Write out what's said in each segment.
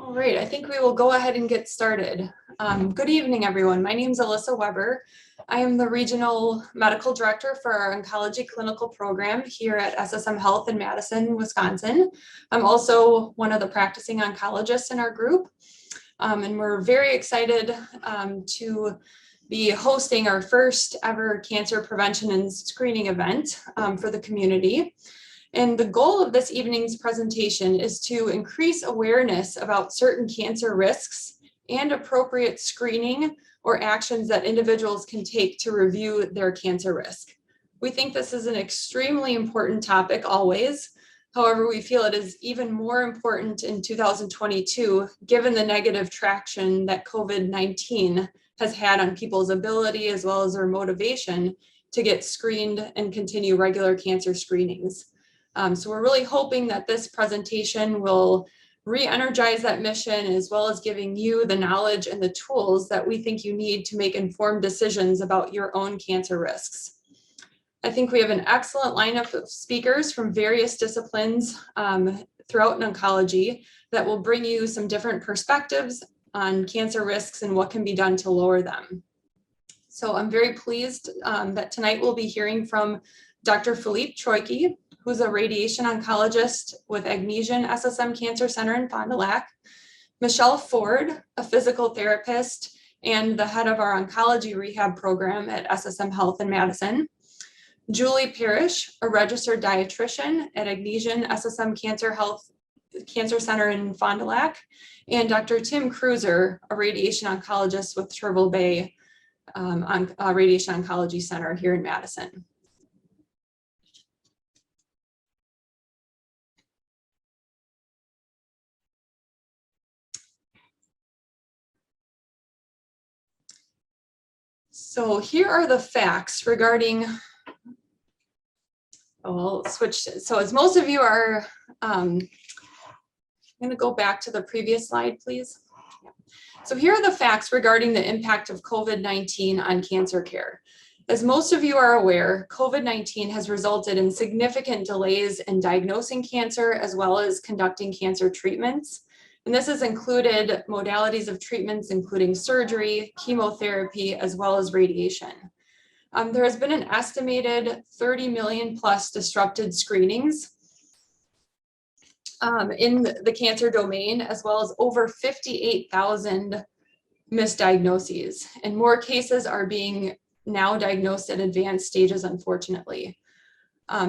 All right, I think we will go ahead and get started. Good evening, everyone. My name is Alyssa Weber. I am the Regional Medical Director for our Oncology Clinical Program here at SSM Health in Madison, Wisconsin. I'm also one of the practicing oncologists in our group, and we're very excited to be hosting our first ever cancer prevention and screening event for the community. And the goal of this evening's presentation is to increase awareness about certain cancer risks and appropriate screening or actions that individuals can take to review their cancer risk. We think this is an extremely important topic always. However, we feel it is even more important in 2022, given the negative traction that COVID-19 has had on people's ability as well as their motivation to get screened and continue regular cancer screenings. So we're really hoping that this presentation will re-energize that mission, as well as giving you the knowledge and the tools that we think you need to make informed decisions about your own cancer risks. I think we have an excellent lineup of speakers from various disciplines throughout oncology that will bring you some different perspectives on cancer risks and what can be done to lower them. So I'm very pleased that tonight we'll be hearing from Dr. Philippe Troicki, who's a radiation oncologist with Agnesian SSM Cancer Center in Fond du Lac, Michelle Ford, a physical therapist and the head of our oncology rehab program at SSM Health in Madison, Julie Parrish, a registered dietitian at Agnesian SSM Cancer Center in Fond du Lac, and Dr. Tim Cruiser, a radiation oncologist with Turtle Bay Radiation Oncology Center here in Madison. So here are the facts regarding, I'll switch. So as most of you are, I'm going to go back to the previous slide, please. So here are the facts regarding the impact of COVID-19 on cancer care. As most of you are aware, COVID-19 has resulted in significant delays in diagnosing cancer as well as conducting cancer treatments. And this has included modalities of treatments, including surgery, chemotherapy, as well as radiation. There has been an estimated 30 million plus disrupted screenings in the cancer domain, as well as over 58,000 misdiagnoses. And more cases are being now diagnosed at advanced stages, unfortunately.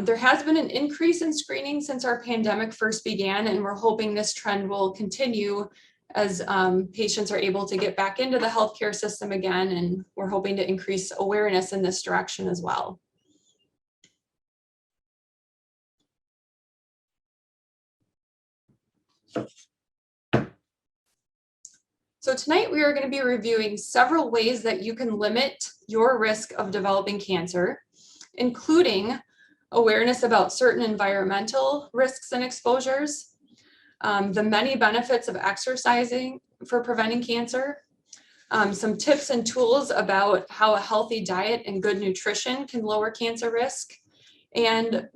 There has been an increase in screening since our pandemic first began, and we're hoping this trend will continue as patients are able to get back into the healthcare system again, and we're hoping to increase awareness in this direction as well. So tonight we are going to be reviewing several ways that you can limit your risk of developing cancer, including awareness about certain environmental risks and exposures, the many benefits of exercising for preventing cancer, some tips and tools about how a healthy diet and good nutrition can lower cancer risk, and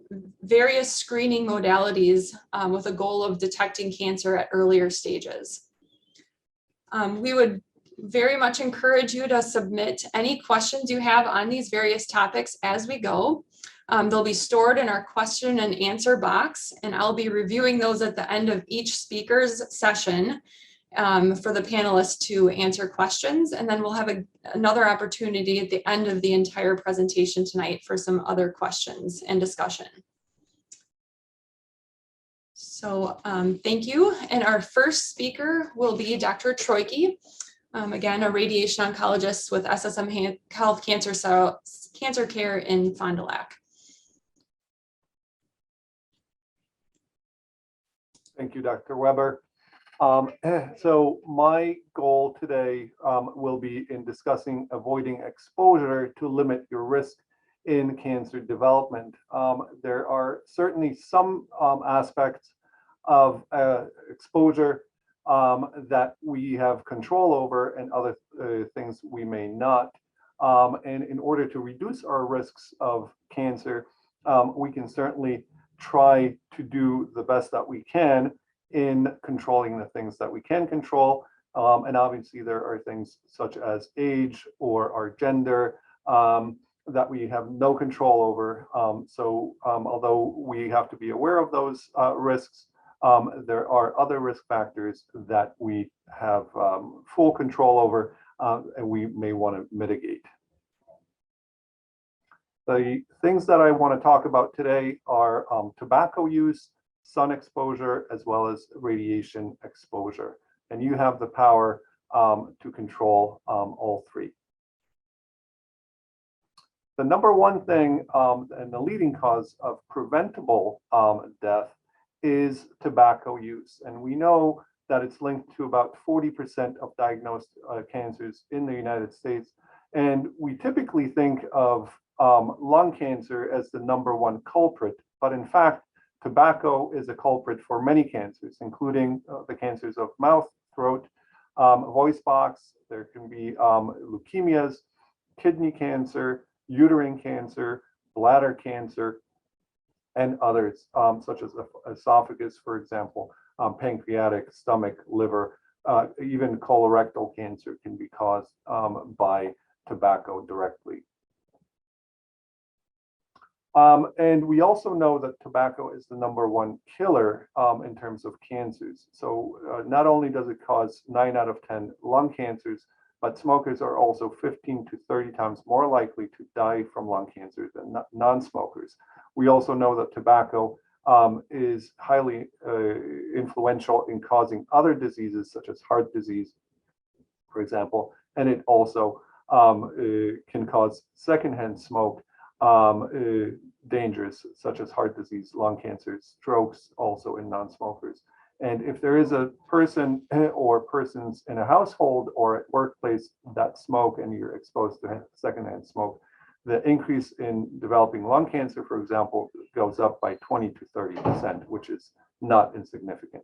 various screening modalities with a goal of detecting cancer at earlier stages. We would very much encourage you to submit any questions you have on these various topics as we go. They'll be stored in our question and answer box, and I'll be reviewing those at the end of each speaker's session for the panelists to answer questions. And then we'll have another opportunity at the end of the entire presentation tonight for some other questions and discussion. So thank you. And our first speaker will be Dr. Troicki, again, a radiation oncologist with SSM Health Cancer Care in Fond du Lac. Thank you, Dr. Weber. So my goal today will be in discussing avoiding exposure to limit your risk in cancer development. There are certainly some aspects of exposure that we have control over, and other things we may not. And in order to reduce our risks of cancer, we can certainly try to do the best that we can in controlling the things that we can control. And obviously there are things such as age or our gender that we have no control over. Although we have to be aware of those risks, there are other risk factors that we have full control over and we may want to mitigate. The things that I want to talk about today are tobacco use, sun exposure, as well as radiation exposure. And you have the power to control all three. The number one thing and the leading cause of preventable death is tobacco use. And we know that it's linked to about 40% of diagnosed cancers in the United States. And we typically think of lung cancer as the number one culprit, but in fact, tobacco is a culprit for many cancers, including the cancers of mouth, throat, voice box. There can be leukemias, kidney cancer, uterine cancer, bladder cancer, and others, such as esophagus, for example, pancreatic, stomach, liver, even colorectal cancer can be caused by tobacco directly. And we also know that tobacco is the number one killer in terms of cancers. So not only does it cause 9 out of 10 lung cancers, but smokers are also 15 to 30 times more likely to die from lung cancer than non-smokers. We also know that tobacco is highly influential in causing other diseases such as heart disease, for example, and it also can cause secondhand smoke dangers such as heart disease, lung cancer, strokes, also in non-smokers. And if there is a person or persons in a household or at workplace that smoke and you're exposed to secondhand smoke, the increase in developing lung cancer, for example, goes up by 20 to 30%, which is not insignificant.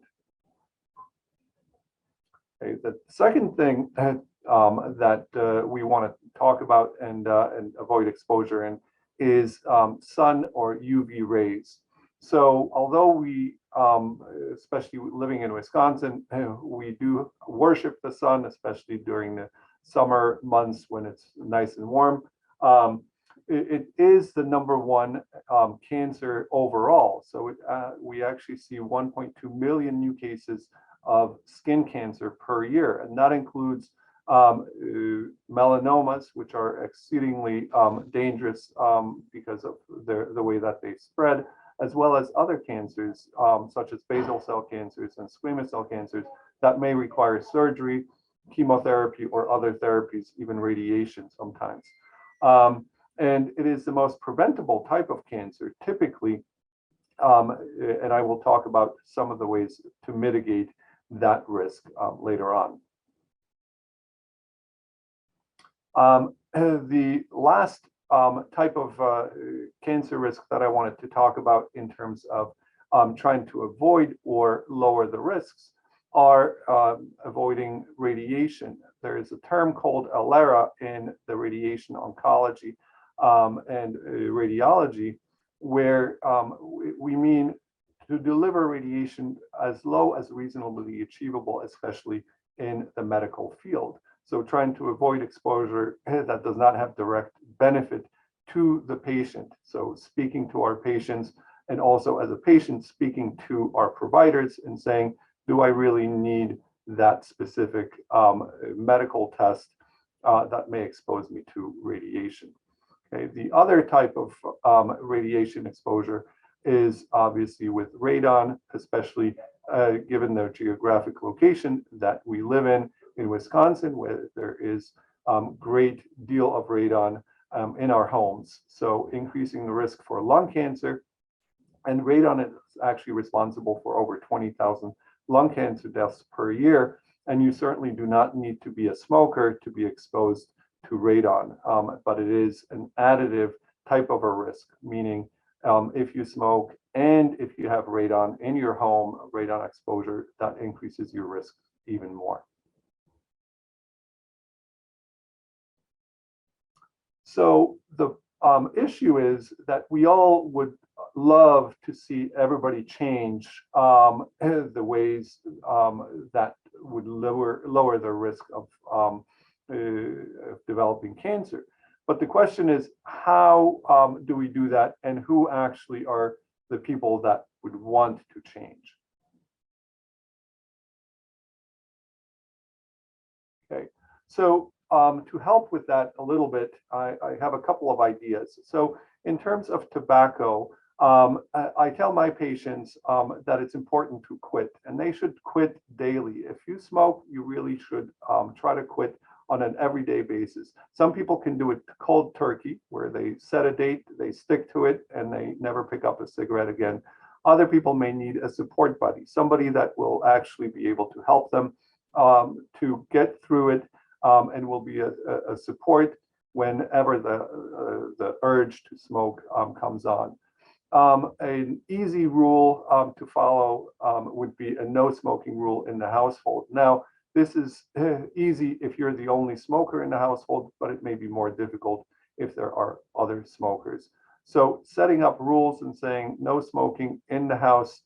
Okay, the second thing that we want to talk about and avoid exposure in is sun or UV rays. So although we, especially living in Wisconsin, we do worship the sun, especially during the summer months when it's nice and warm. It is the number one cancer overall. So we actually see 1.2 million new cases of skin cancer per year, and that includes melanomas, which are exceedingly dangerous because of the way that they spread, as well as other cancers such as basal cell cancers and squamous cell cancers that may require surgery, chemotherapy, or other therapies, even radiation sometimes. And it is the most preventable type of cancer typically, and I will talk about some of the ways to mitigate that risk later on. The last type of cancer risk that I wanted to talk about in terms of trying to avoid or lower the risks are avoiding radiation. There is a term called ALERA in the radiation oncology and radiology, where we mean to deliver radiation as low as reasonably achievable, especially in the medical field. So trying to avoid exposure that does not have direct benefit to the patient. So speaking to our patients, and also as a patient speaking to our providers and saying, do I really need that specific medical test that may expose me to radiation? Okay. The other type of radiation exposure is obviously with radon, especially given the geographic location that we live in Wisconsin, where there is great deal of radon in our homes. So increasing the risk for lung cancer, and radon is actually responsible for over 20,000 lung cancer deaths per year. And you certainly do not need to be a smoker to be exposed to radon, but it is an additive type of a risk, meaning if you smoke and if you have radon in your home, radon exposure, that increases your risk even more. So the issue is that we all would love to see everybody change the ways that would lower their risk of developing cancer. But the question is, how do we do that, and who actually are the people that would want to change? Okay, so to help with that a little bit, I have a couple of ideas. So in terms of tobacco, I tell my patients that it's important to quit, and they should quit daily. If you smoke, you really should try to quit on an everyday basis. Some people can do it cold turkey, where they set a date, they stick to it, and they never pick up a cigarette again. Other people may need a support buddy, somebody that will actually be able to help them to get through it, and will be a support whenever the urge to smoke comes on. An easy rule to follow would be a no smoking rule in the household. Now, this is easy if you're the only smoker in the household, but it may be more difficult if there are other smokers. So setting up rules and saying no smoking in the house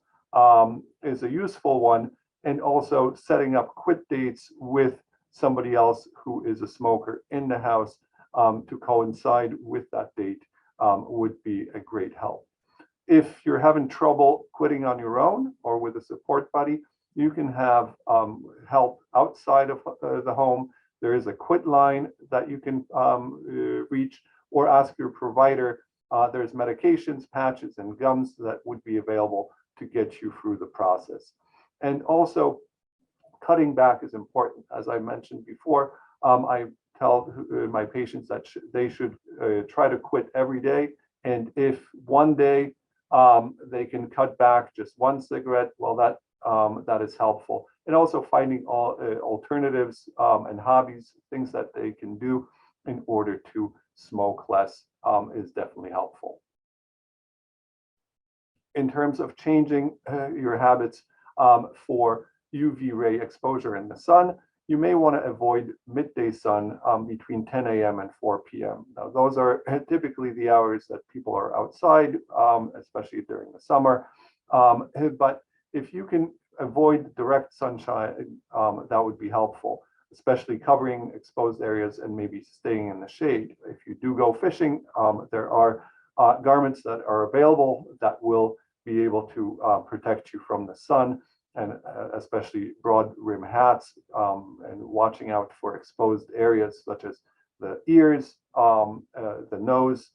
is a useful one, and also setting up quit dates with somebody else who is a smoker in the house to coincide with that date would be a great help. If you're having trouble quitting on your own or with a support buddy, you can have help outside of the home. There is a quit line that you can reach, or ask your provider. There's medications, patches, and gums that would be available to get you through the process. And also, cutting back is important. As I mentioned before, I tell my patients that they should try to quit every day. And if one day they can cut back just one cigarette, well, that is helpful. And also finding alternatives and hobbies, things that they can do in order to smoke less is definitely helpful. In terms of changing your habits for UV ray exposure in the sun, you may want to avoid midday sun between 10 a.m. and 4 p.m. Now, those are typically the hours that people are outside, especially during the summer. But if you can avoid direct sunshine, that would be helpful, especially covering exposed areas and maybe staying in the shade. If you do go fishing, there are garments that are available that will be able to protect you from the sun, and especially broad rim hats, and watching out for exposed areas such as the ears, the nose,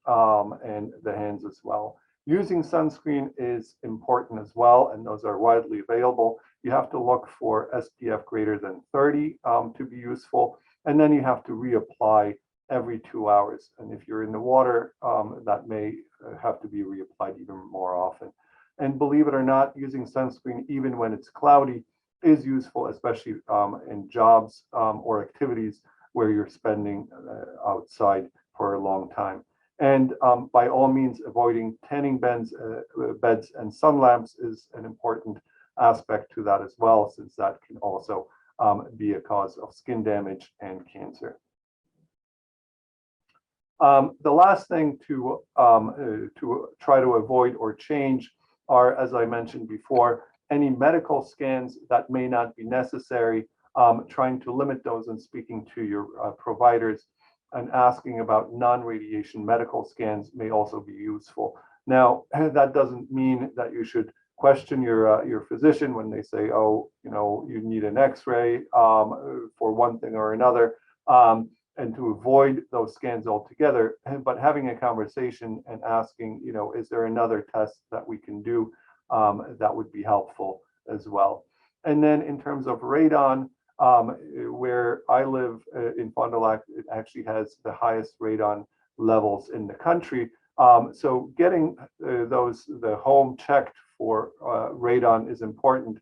and the hands as well. Using sunscreen is important as well, and those are widely available. You have to look for SPF greater than 30 to be useful, and then you have to reapply every 2 hours. And if you're in the water, that may have to be reapplied even more often. And believe it or not, using sunscreen even when it's cloudy is useful, especially in jobs or activities where you're spending outside for a long time. And by all means, avoiding tanning beds and sun lamps is an important aspect to that as well, since that can also be a cause of skin damage and cancer. The last thing to try to avoid or change are, as I mentioned before, any medical scans that may not be necessary, trying to limit those and speaking to your providers and asking about non-radiation medical scans may also be useful. Now, that doesn't mean that you should question your physician when they say, oh, you need an X-ray for one thing or another, and to avoid those scans altogether. But having a conversation and asking, is there another test that we can do that would be helpful as well. And then in terms of radon, where I live in Fond du Lac, it actually has the highest radon levels in the country. So getting the home checked for radon is important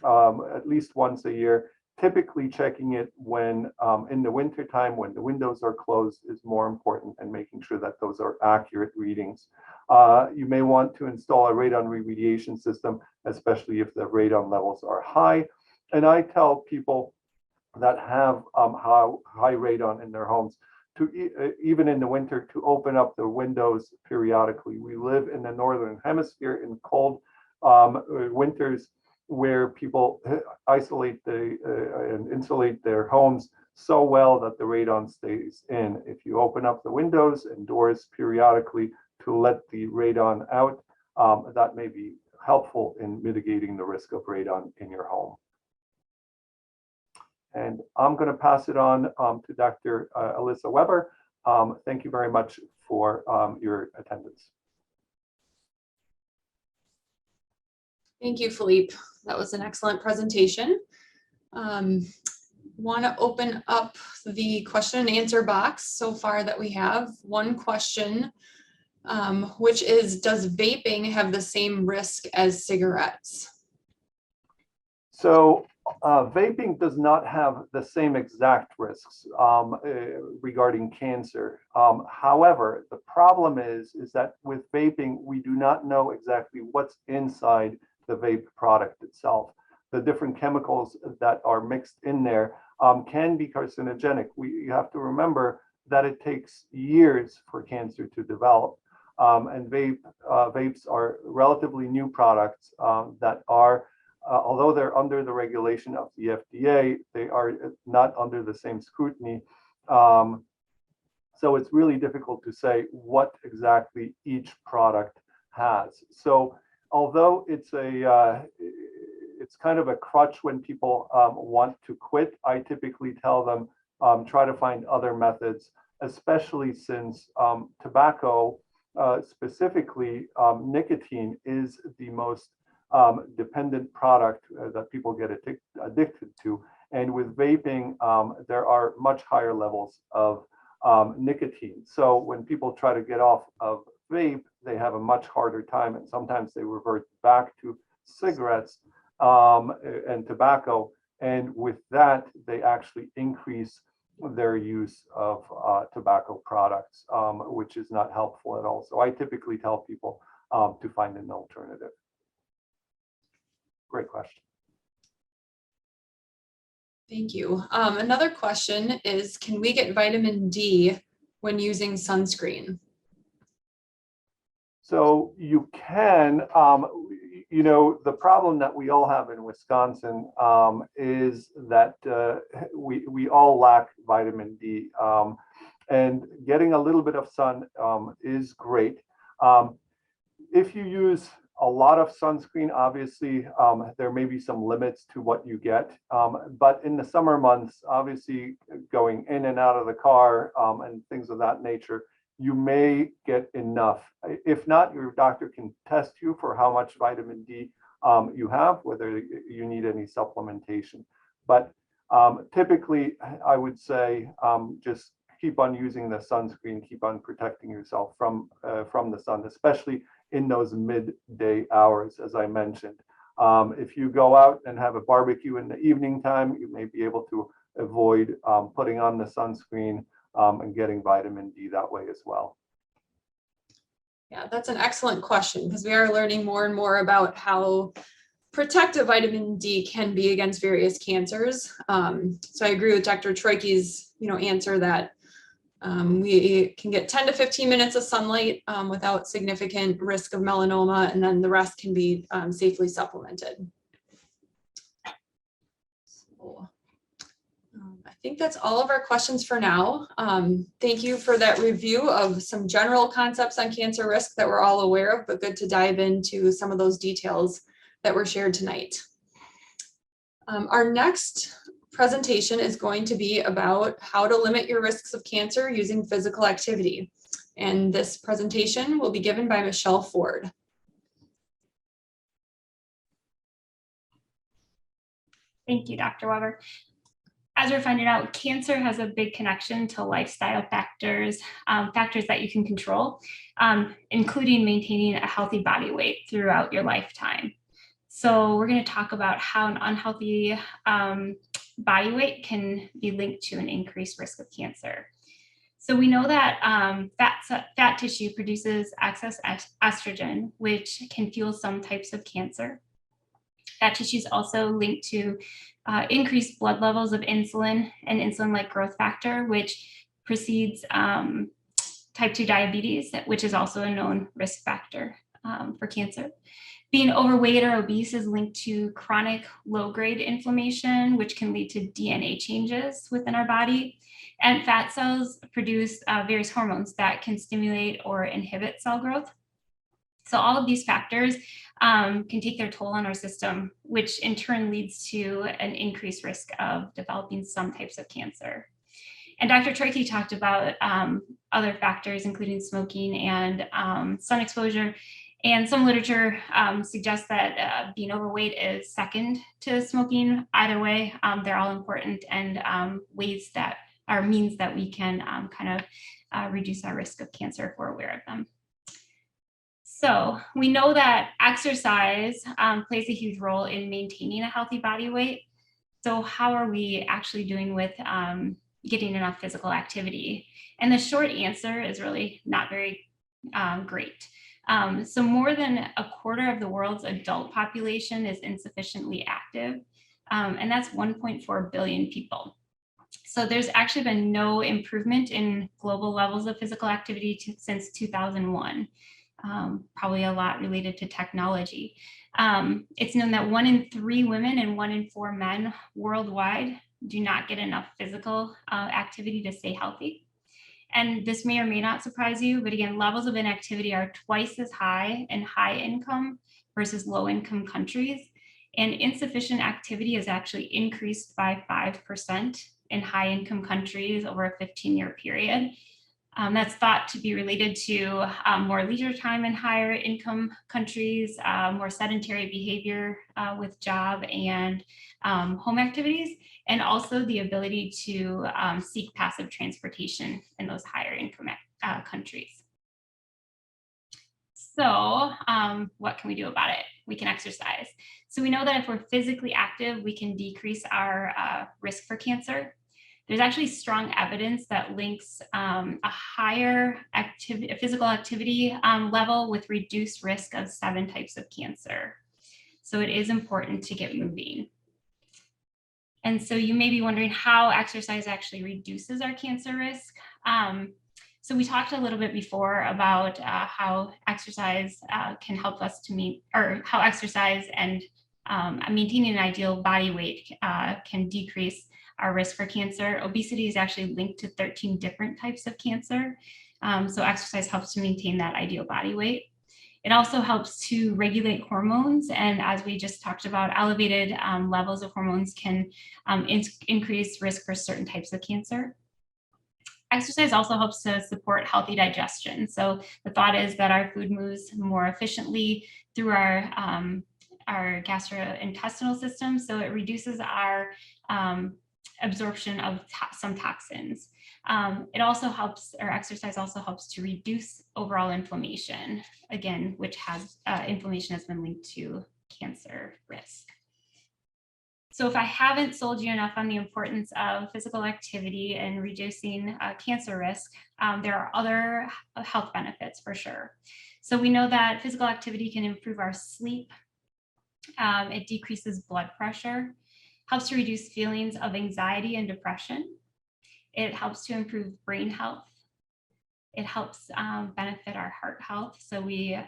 at least once a year. Typically checking it when in the winter time, when the windows are closed, is more important, and making sure that those are accurate readings. You may want to install a radon remediation system, especially if the radon levels are high. And I tell people that have high radon in their homes even in the winter, to open up the windows periodically. We live in the northern hemisphere in cold winters where people isolate and insulate their homes so well that the radon stays in. If you open up the windows and doors periodically to let the radon out, that may be helpful in mitigating the risk of radon in your home. And I'm going to pass it on to Dr. Alyssa Weber. Thank you very much for your attendance. Thank you, Philippe. That was an excellent presentation. Want to open up the question and answer box. So far that we have one question, which is, does vaping have the same risk as cigarettes? So vaping does not have the same exact risks regarding cancer. However, the problem is that with vaping, we do not know exactly what's inside the vape product itself. The different chemicals that are mixed in there can be carcinogenic. You have to remember that it takes years for cancer to develop. And vapes are relatively new products that are, although they're under the regulation of the FDA, they are not under the same scrutiny. So it's really difficult to say what exactly each product has. So although it's kind of a crutch when people want to quit, I typically tell them try to find other methods, especially since tobacco, specifically nicotine, is the most dependent product that people get addicted to. And with vaping, there are much higher levels of nicotine. So when people try to get off of vape, they have a much harder time, and sometimes they revert back to cigarettes and tobacco. And with that, they actually increase their use of tobacco products, which is not helpful at all. So I typically tell people to find an alternative. Great question. Thank you. Another question is, can we get vitamin D when using sunscreen? So you can, you know, the problem that we all have in Wisconsin is that we all lack vitamin D, and getting a little bit of sun is great. If you use a lot of sunscreen, obviously, there may be some limits to what you get. But in the summer months, obviously, going in and out of the car and things of that nature, you may get enough. If not, your doctor can test you for how much vitamin D you have, whether you need any supplementation. But typically, I would say just keep on using the sunscreen, keep on protecting yourself from the sun, especially in those midday hours, as I mentioned. If you go out and have a barbecue in the evening time, you may be able to avoid putting on the sunscreen and getting vitamin D that way as well. Yeah, that's an excellent question, because we are learning more and more about how protective vitamin D can be against various cancers. So I agree with Dr. Troike's answer that we can get 10 to 15 minutes of sunlight without significant risk of melanoma, and then the rest can be safely supplemented. So, I think that's all of our questions for now. Thank you for that review of some general concepts on cancer risk that we're all aware of, but good to dive into some of those details that were shared tonight. Our next presentation is going to be about how to limit your risks of cancer using physical activity. And this presentation will be given by Michelle Ford. Thank you, Dr. Weber. As we're finding out, cancer has a big connection to lifestyle factors, factors that you can control, including maintaining a healthy body weight throughout your lifetime. So we're going to talk about how an unhealthy body weight can be linked to an increased risk of cancer. So we know that fat tissue produces excess estrogen, which can fuel some types of cancer. Fat tissue is also linked to increased blood levels of insulin and insulin-like growth factor, which precedes type 2 diabetes, which is also a known risk factor for cancer. Being overweight or obese is linked to chronic low-grade inflammation, which can lead to DNA changes within our body. And fat cells produce various hormones that can stimulate or inhibit cell growth. So all of these factors can take their toll on our system, which in turn leads to an increased risk of developing some types of cancer. And Dr. Troike talked about other factors, including smoking and sun exposure. And some literature suggests that being overweight is second to smoking. Either way, they're all important and ways that are means that we can reduce our risk of cancer if we're aware of them. So we know that exercise plays a huge role in maintaining a healthy body weight. So how are we actually doing with getting enough physical activity? And the short answer is really not very great. So more than a quarter of the world's adult population is insufficiently active, and that's 1.4 billion people. So there's actually been no improvement in global levels of physical activity since 2001, probably a lot related to technology. It's known that 1 in 3 women and 1 in 4 men worldwide do not get enough physical activity to stay healthy. And this may or may not surprise you, but again, levels of inactivity are twice as high in high income versus low income countries. And insufficient activity is actually increased by 5% in high income countries over a 15-year period. That's thought to be related to more leisure time in higher income countries, more sedentary behavior with job and home activities, and also the ability to seek passive transportation in those higher income countries. So what can we do about it? We can exercise. So we know that if we're physically active, we can decrease our risk for cancer. There's actually strong evidence that links a higher physical activity level with reduced risk of 7 types of cancer. So it is important to get moving. And so you may be wondering how exercise actually reduces our cancer risk. So we talked a little bit before about how exercise can help us to meet, or how exercise and maintaining an ideal body weight can decrease our risk for cancer. Obesity is actually linked to 13 different types of cancer. So exercise helps to maintain that ideal body weight. It also helps to regulate hormones. And as we just talked about, elevated levels of hormones can increase risk for certain types of cancer. Exercise also helps to support healthy digestion. So the thought is that our food moves more efficiently through our gastrointestinal system. So it reduces our absorption of some toxins. It also helps, or exercise also helps to reduce overall inflammation, again, which has inflammation has been linked to cancer risk. So if I haven't sold you enough on the importance of physical activity and reducing cancer risk, there are other health benefits for sure. So we know that physical activity can improve our sleep. It decreases blood pressure, helps to reduce feelings of anxiety and depression. It helps to improve brain health. It helps benefit our heart health. So we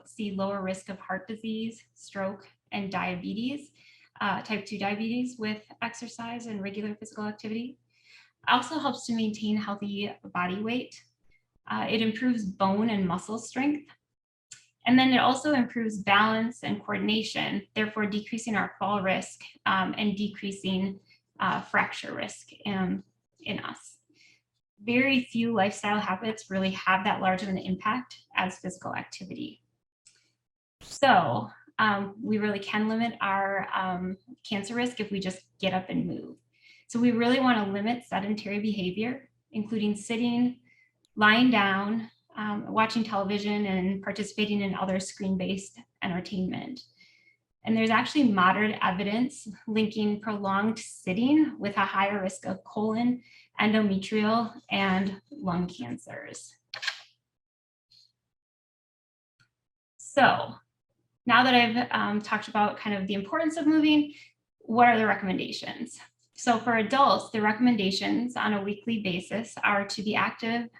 see lower risk of heart disease, stroke, and diabetes, type 2 diabetes with exercise and regular physical activity. It also helps to maintain healthy body weight. It improves bone and muscle strength. And then it also improves balance and coordination, therefore decreasing our fall risk and decreasing fracture risk in us. Very few lifestyle habits really have that large of an impact as physical activity. So we really can limit our cancer risk if we just get up and move. So we really want to limit sedentary behavior, including sitting, lying down, watching television, and participating in other screen-based entertainment. And there's actually moderate evidence linking prolonged sitting with a higher risk of colon, endometrial, and lung cancers. So now that I've talked about kind of the importance of moving, what are the recommendations? So for adults, the recommendations on a weekly basis are to be active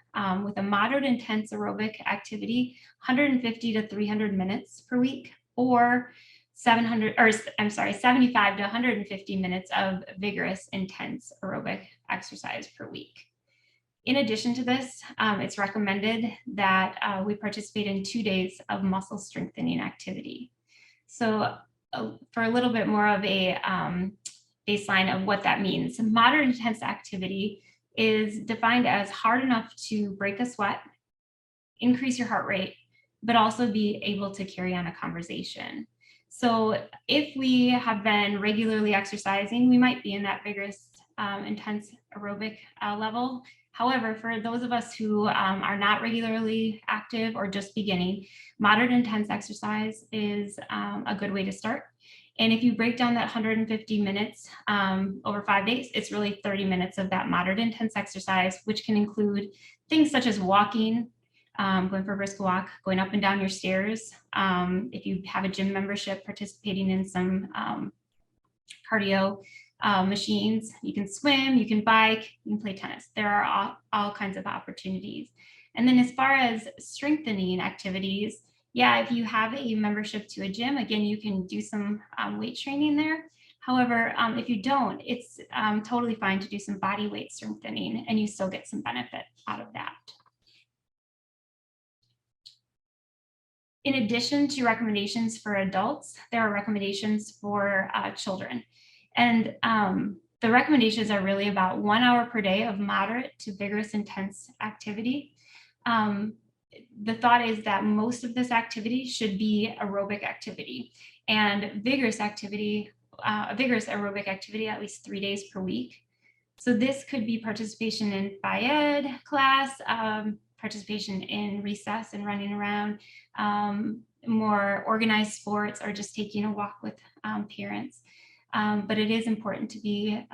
with a moderate intense aerobic activity, 150 to 300 minutes per week, or 75 to 150 minutes of vigorous, intense aerobic exercise per week. In addition to this, it's recommended that we participate in 2 days of muscle strengthening activity. So for a little bit more of a baseline of what that means, moderate intense activity is defined as hard enough to break a sweat, increase your heart rate, but also be able to carry on a conversation. So if we have been regularly exercising, we might be in that vigorous, intense aerobic level. However, for those of us who are not regularly active or just beginning, moderate intense exercise is a good way to start. And if you break down that 150 minutes over 5 days, it's really 30 minutes of that moderate intense exercise, which can include things such as walking, going for a brisk walk, going up and down your stairs. If you have a gym membership, participating in some cardio machines, you can swim, you can bike, you can play tennis. There are all kinds of opportunities. And then as far as strengthening activities, yeah, if you have a membership to a gym, again, you can do some weight training there. However, if you don't, it's totally fine to do some body weight strengthening and you still get some benefit out of that. In addition to recommendations for adults, there are recommendations for children. And the recommendations are really about 1 hour per day of moderate to vigorous intense activity. The thought is that most of this activity should be aerobic activity, and vigorous activity, vigorous aerobic activity at least 3 days per week. So this could be participation in phy-ed class, participation in recess and running around, more organized sports, or just taking a walk with parents. But it is important to be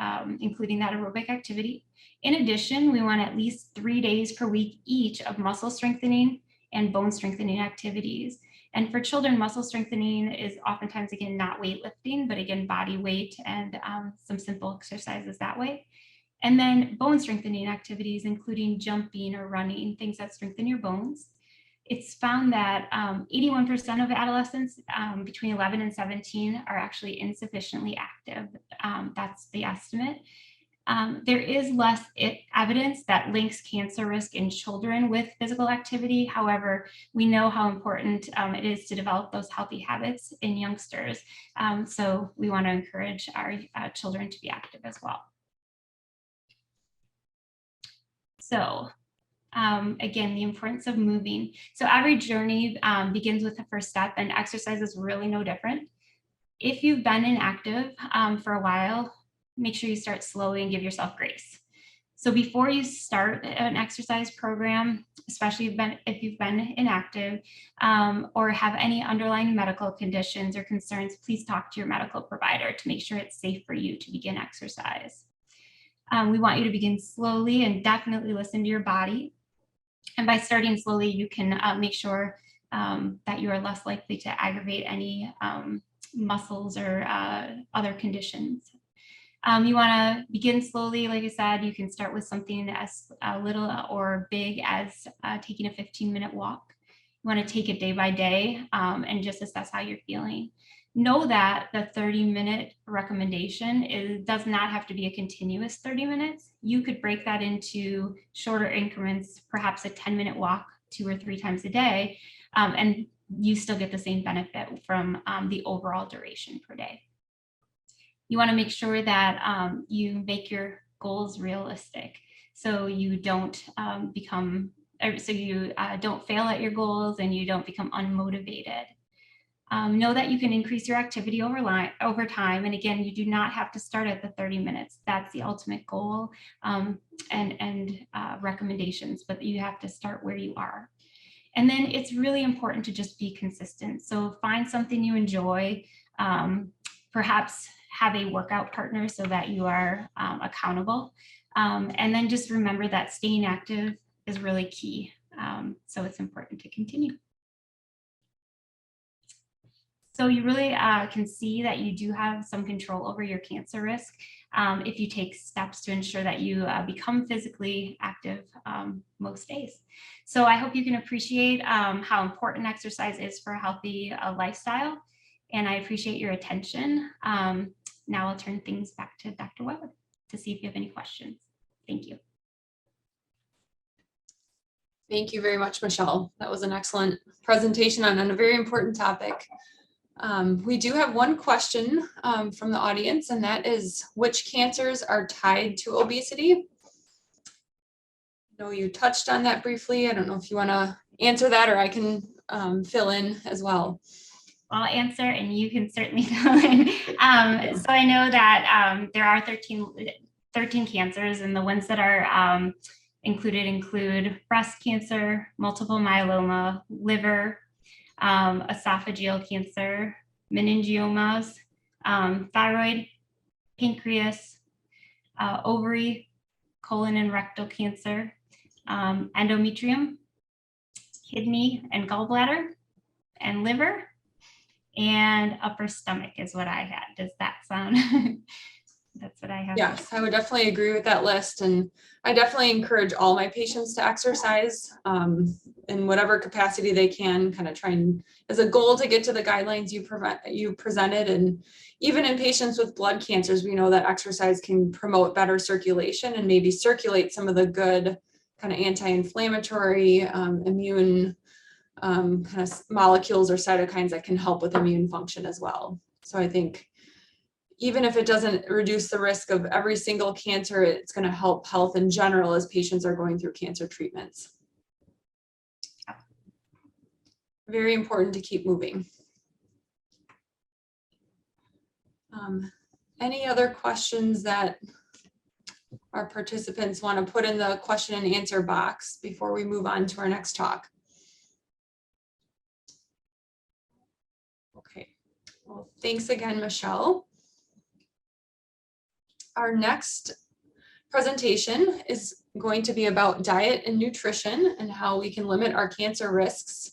including that aerobic activity. In addition, we want at least 3 days per week each of muscle strengthening and bone strengthening activities. And for children, muscle strengthening is oftentimes, again, not weightlifting, but again, body weight and some simple exercises that way. And then bone strengthening activities, including jumping or running, things that strengthen your bones. It's found that 81% of adolescents between 11 and 17 are actually insufficiently active. That's the estimate. There is less evidence that links cancer risk in children with physical activity. However, we know how important it is to develop those healthy habits in youngsters. So we want to encourage our children to be active as well. So again, the importance of moving. So every journey begins with the first step, and exercise is really no different. If you've been inactive for a while, make sure you start slowly and give yourself grace. So before you start an exercise program, especially if you've been inactive or have any underlying medical conditions or concerns, please talk to your medical provider to make sure it's safe for you to begin exercise. We want you to begin slowly and definitely listen to your body. And by starting slowly, you can make sure that you are less likely to aggravate any muscles or other conditions. You want to begin slowly. Like I said, you can start with something as little or big as taking a 15-minute walk. You want to take it day by day and just assess how you're feeling. Know that the 30-minute recommendation does not have to be a continuous 30 minutes. You could break that into shorter increments, perhaps a 10-minute walk 2 or 3 times a day, and you still get the same benefit from the overall duration per day. You want to make sure that you make your goals realistic, so you don't don't fail at your goals and you don't become unmotivated. Know that you can increase your activity over time. And again, you do not have to start at the 30 minutes. That's the ultimate goal and recommendations, but you have to start where you are. And then it's really important to just be consistent. So find something you enjoy, perhaps have a workout partner so that you are accountable. And then just remember that staying active is really key. So it's important to continue. So you really can see that you do have some control over your cancer risk if you take steps to ensure that you become physically active most days. So I hope you can appreciate how important exercise is for a healthy lifestyle. And I appreciate your attention. Now I'll turn things back to Dr. Weber to see if you have any questions. Thank you. Thank you very much, Michelle. That was an excellent presentation on a very important topic. We do have one question from the audience, and that is, which cancers are tied to obesity? I know you touched on that briefly. I don't know if you want to answer that, or I can fill in as well. I'll answer and you can certainly fill in. So I know that there are 13 cancers, and the ones that are include breast cancer, multiple myeloma, liver, esophageal cancer, meningiomas, thyroid, pancreas, ovary, colon and rectal cancer, endometrium, kidney and gallbladder, and liver, and upper stomach is what I had. Does that sound? That's what I have. Yes, I would definitely agree with that list. And I definitely encourage all my patients to exercise in whatever capacity they can, kind of trying as a goal to get to the guidelines you presented. And even in patients with blood cancers, we know that exercise can promote better circulation and maybe circulate some of the good kind of anti-inflammatory immune kind of molecules or cytokines that can help with immune function as well. So I think even if it doesn't reduce the risk of every single cancer, it's going to help health in general as patients are going through cancer treatments. Very important to keep moving. Any other questions that our participants want to put in the question and answer box before we move on to our next talk? Okay, well, thanks again, Michelle. Our next presentation is going to be about diet and nutrition and how we can limit our cancer risks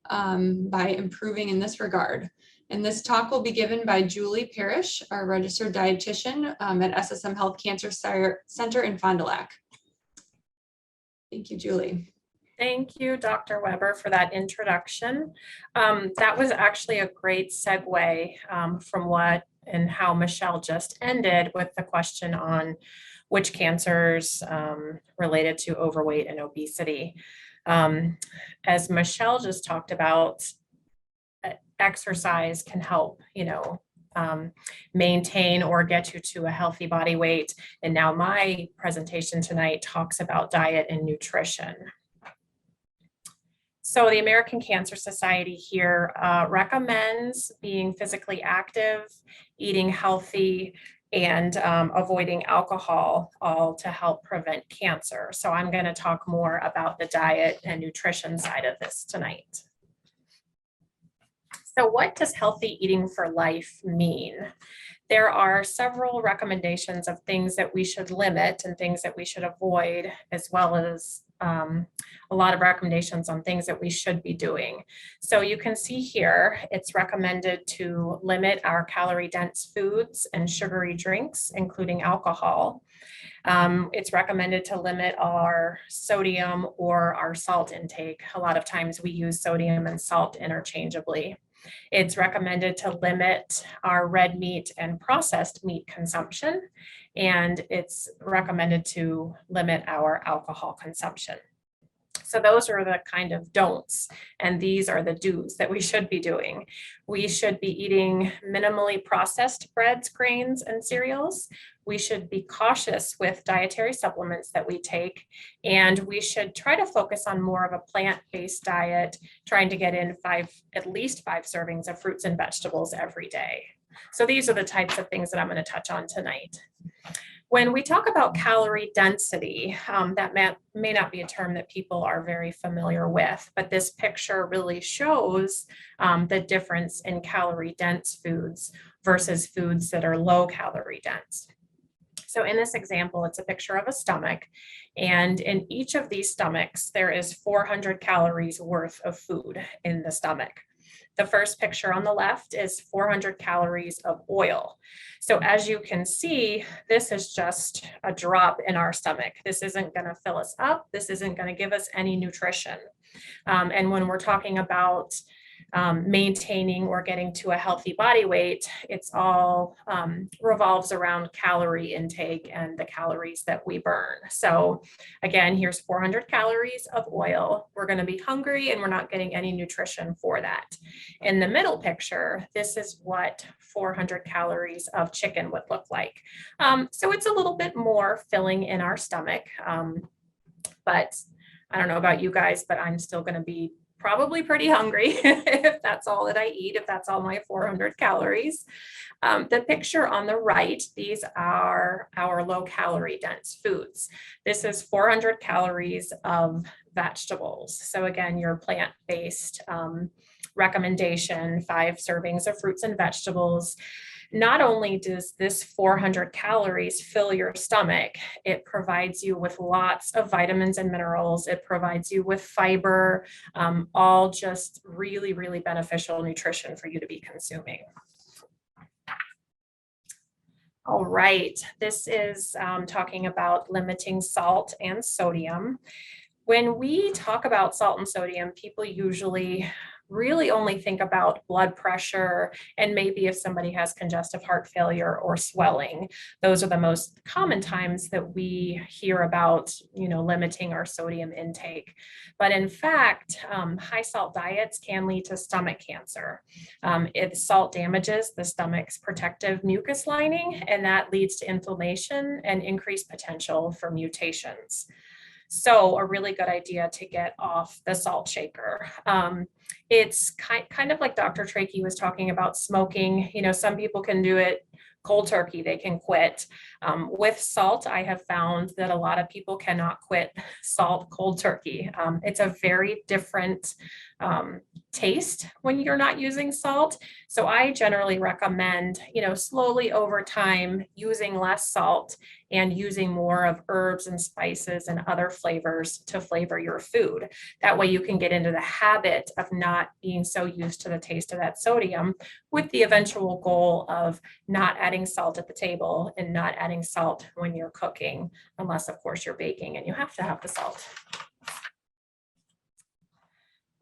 by improving in this regard. And this talk will be given by Julie Parrish, our registered dietitian at SSM Health Cancer Center in Fond du Lac. Thank you, Julie. Thank you, Dr. Weber, for that introduction. That was actually a great segue from what and how Michelle just ended with the question on which cancers related to overweight and obesity. As Michelle just talked about, exercise can help, maintain or get you to a healthy body weight. And now my presentation tonight talks about diet and nutrition. So the American Cancer Society here recommends being physically active, eating healthy, and avoiding alcohol, all to help prevent cancer. So I'm going to talk more about the diet and nutrition side of this tonight. So what does healthy eating for life mean? There are several recommendations of things that we should limit and things that we should avoid, as well as a lot of recommendations on things that we should be doing. So you can see here, it's recommended to limit our calorie-dense foods and sugary drinks, including alcohol. It's recommended to limit our sodium or our salt intake. A lot of times we use sodium and salt interchangeably. It's recommended to limit our red meat and processed meat consumption, and it's recommended to limit our alcohol consumption. So those are the kind of don'ts, and these are the do's that we should be doing. We should be eating minimally processed breads, grains, and cereals. We should be cautious with dietary supplements that we take, and we should try to focus on more of a plant-based diet, trying to get in at least five servings of fruits and vegetables every day. So these are the types of things that I'm going to touch on tonight. When we talk about calorie density, that may not be a term that people are very familiar with, but this picture really shows the difference in calorie dense foods versus foods that are low calorie dense. So in this example, it's a picture of a stomach, and in each of these stomachs, there is 400 calories worth of food in the stomach. The first picture on the left is 400 calories of oil. So as you can see, this is just a drop in our stomach. This isn't going to fill us up. This isn't going to give us any nutrition. And when we're talking about maintaining or getting to a healthy body weight, it's all revolves around calorie intake and the calories that we burn. So again, here's 400 calories of oil. We're going to be hungry and we're not getting any nutrition for that. In the middle picture, this is what 400 calories of chicken would look like. So it's a little bit more filling in our stomach. But I don't know about you guys, but I'm still going to be probably pretty hungry if that's all that I eat, if that's all my 400 calories. The picture on the right, these are our low calorie dense foods. This is 400 calories of vegetables. So again, your plant-based recommendation, 5 servings of fruits and vegetables. Not only does this 400 calories fill your stomach, it provides you with lots of vitamins and minerals. It provides you with fiber, all just really, really beneficial nutrition for you to be consuming. All right, this is talking about limiting salt and sodium. When we talk about salt and sodium, people usually really only think about blood pressure and maybe if somebody has congestive heart failure or swelling. Those are the most common times that we hear about, limiting our sodium intake. But in fact, high salt diets can lead to stomach cancer. If salt damages the stomach's protective mucus lining, and that leads to inflammation and increased potential for mutations. So a really good idea to get off the salt shaker. It's kind of like Dr. Trakey was talking about smoking. Some people can do it cold turkey, they can quit. With salt, I have found that a lot of people cannot quit salt cold turkey. It's a very different taste when you're not using salt. So I generally recommend, slowly over time using less salt and using more of herbs and spices and other flavors to flavor your food. That way you can get into the habit of not being so used to the taste of that sodium, with the eventual goal of not adding salt at the table and not adding salt when you're cooking, unless of course you're baking and you have to have the salt.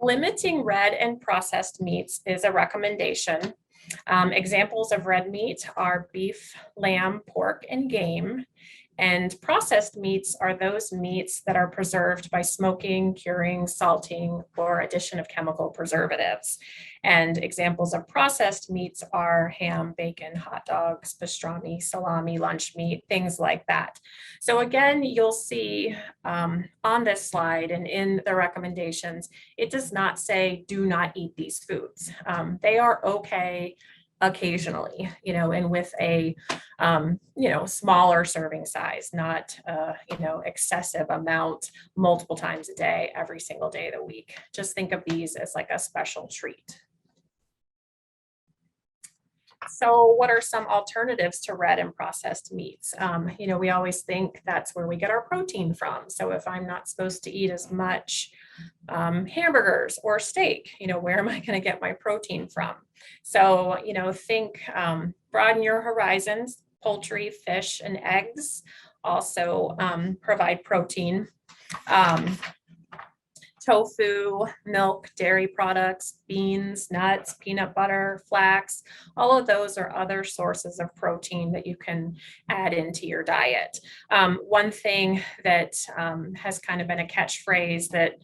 Limiting red and processed meats is a recommendation. Examples of red meat are beef, lamb, pork, and game. And processed meats are those meats that are preserved by smoking, curing, salting, or addition of chemical preservatives. And examples of processed meats are ham, bacon, hot dogs, pastrami, salami, lunch meat, things like that. So again, you'll see on this slide and in the recommendations, it does not say do not eat these foods. They are okay occasionally, and with a, smaller serving size, not, excessive amount multiple times a day, every single day of the week. Just think of these as like a special treat. So what are some alternatives to red and processed meats? We always think that's where we get our protein from. So if I'm not supposed to eat as much hamburgers or steak, where am I going to get my protein from? So, think broaden your horizons. Poultry, fish, and eggs also provide protein. Tofu, milk, dairy products, beans, nuts, peanut butter, flax, all of those are other sources of protein that you can add into your diet. One thing that has kind of been a catchphrase that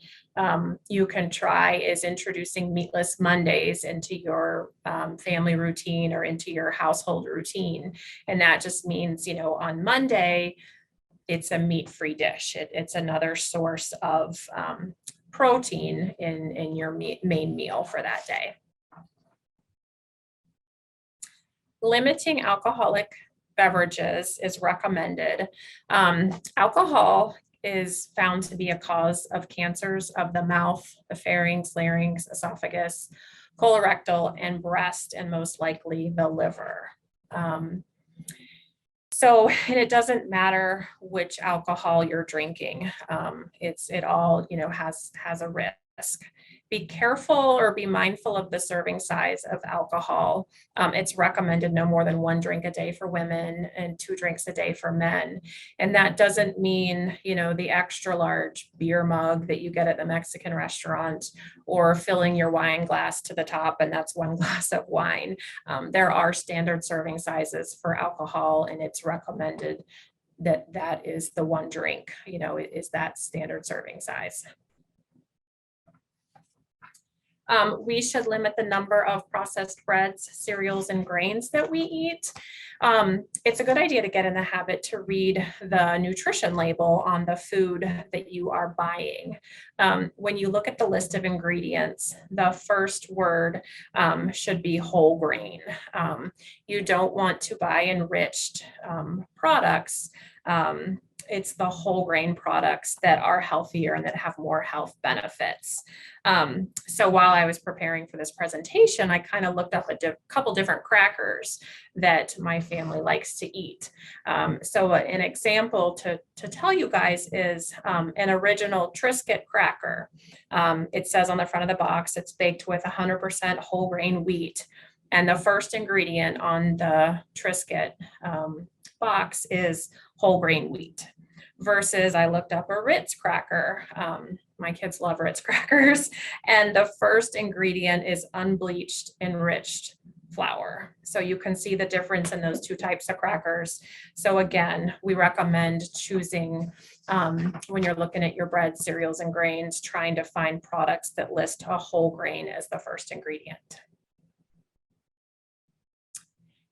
you can try is introducing meatless Mondays into your family routine or into your household routine. And that just means, on Monday, it's a meat-free dish. It's another source of protein in your main meal for that day. Limiting alcoholic beverages is recommended. Alcohol is found to be a cause of cancers of the mouth, the pharynx, larynx, esophagus, colorectal, and breast, and most likely the liver. So, and it doesn't matter which alcohol you're drinking. It all, has a risk. be careful or be mindful of the serving size of alcohol. It's recommended no more than 1 drink a day for women and 2 drinks a day for men. And that doesn't mean, you know, the extra large beer mug that you get at the Mexican restaurant, or filling your wine glass to the top and that's 1 glass of wine. There are standard serving sizes for alcohol, and it's recommended that that is the 1 drink, you know, is that standard serving size. We should limit the number of processed breads, cereals, and grains that we eat. It's a good idea to get in the habit to read the nutrition label on the food that you are buying. When you look at the list of ingredients, the first word should be whole grain. You don't want to buy enriched products. It's the whole grain products that are healthier and that have more health benefits. So while I was preparing for this presentation, I kind of looked up a couple different crackers that my family likes to eat. So an example to tell you guys is an original Triscuit cracker. It says on the front of the box, it's baked with 100% whole grain wheat. And the first ingredient on the Triscuit box is whole grain wheat. Versus I looked up a Ritz cracker. My kids love Ritz crackers. And the first ingredient is unbleached enriched flour. So you can see the difference in those 2 types of crackers. So again, we recommend choosing, when you're looking at your bread, cereals, and grains, trying to find products that list a whole grain as the first ingredient.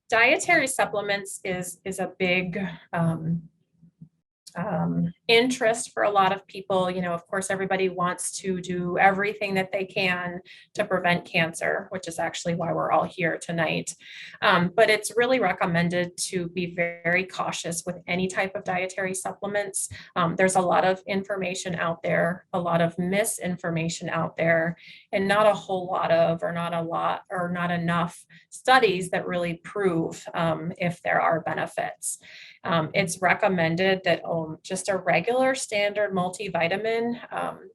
Dietary supplements is a big interest for a lot of people. You know, of course, everybody wants to do everything that they can to prevent cancer, which is actually why we're all here tonight. But it's really recommended to be very cautious with any type of dietary supplements. There's a lot of information out there, a lot of misinformation out there, and not a whole lot of, or not enough studies that really prove if there are benefits. It's recommended that just a regular standard multivitamin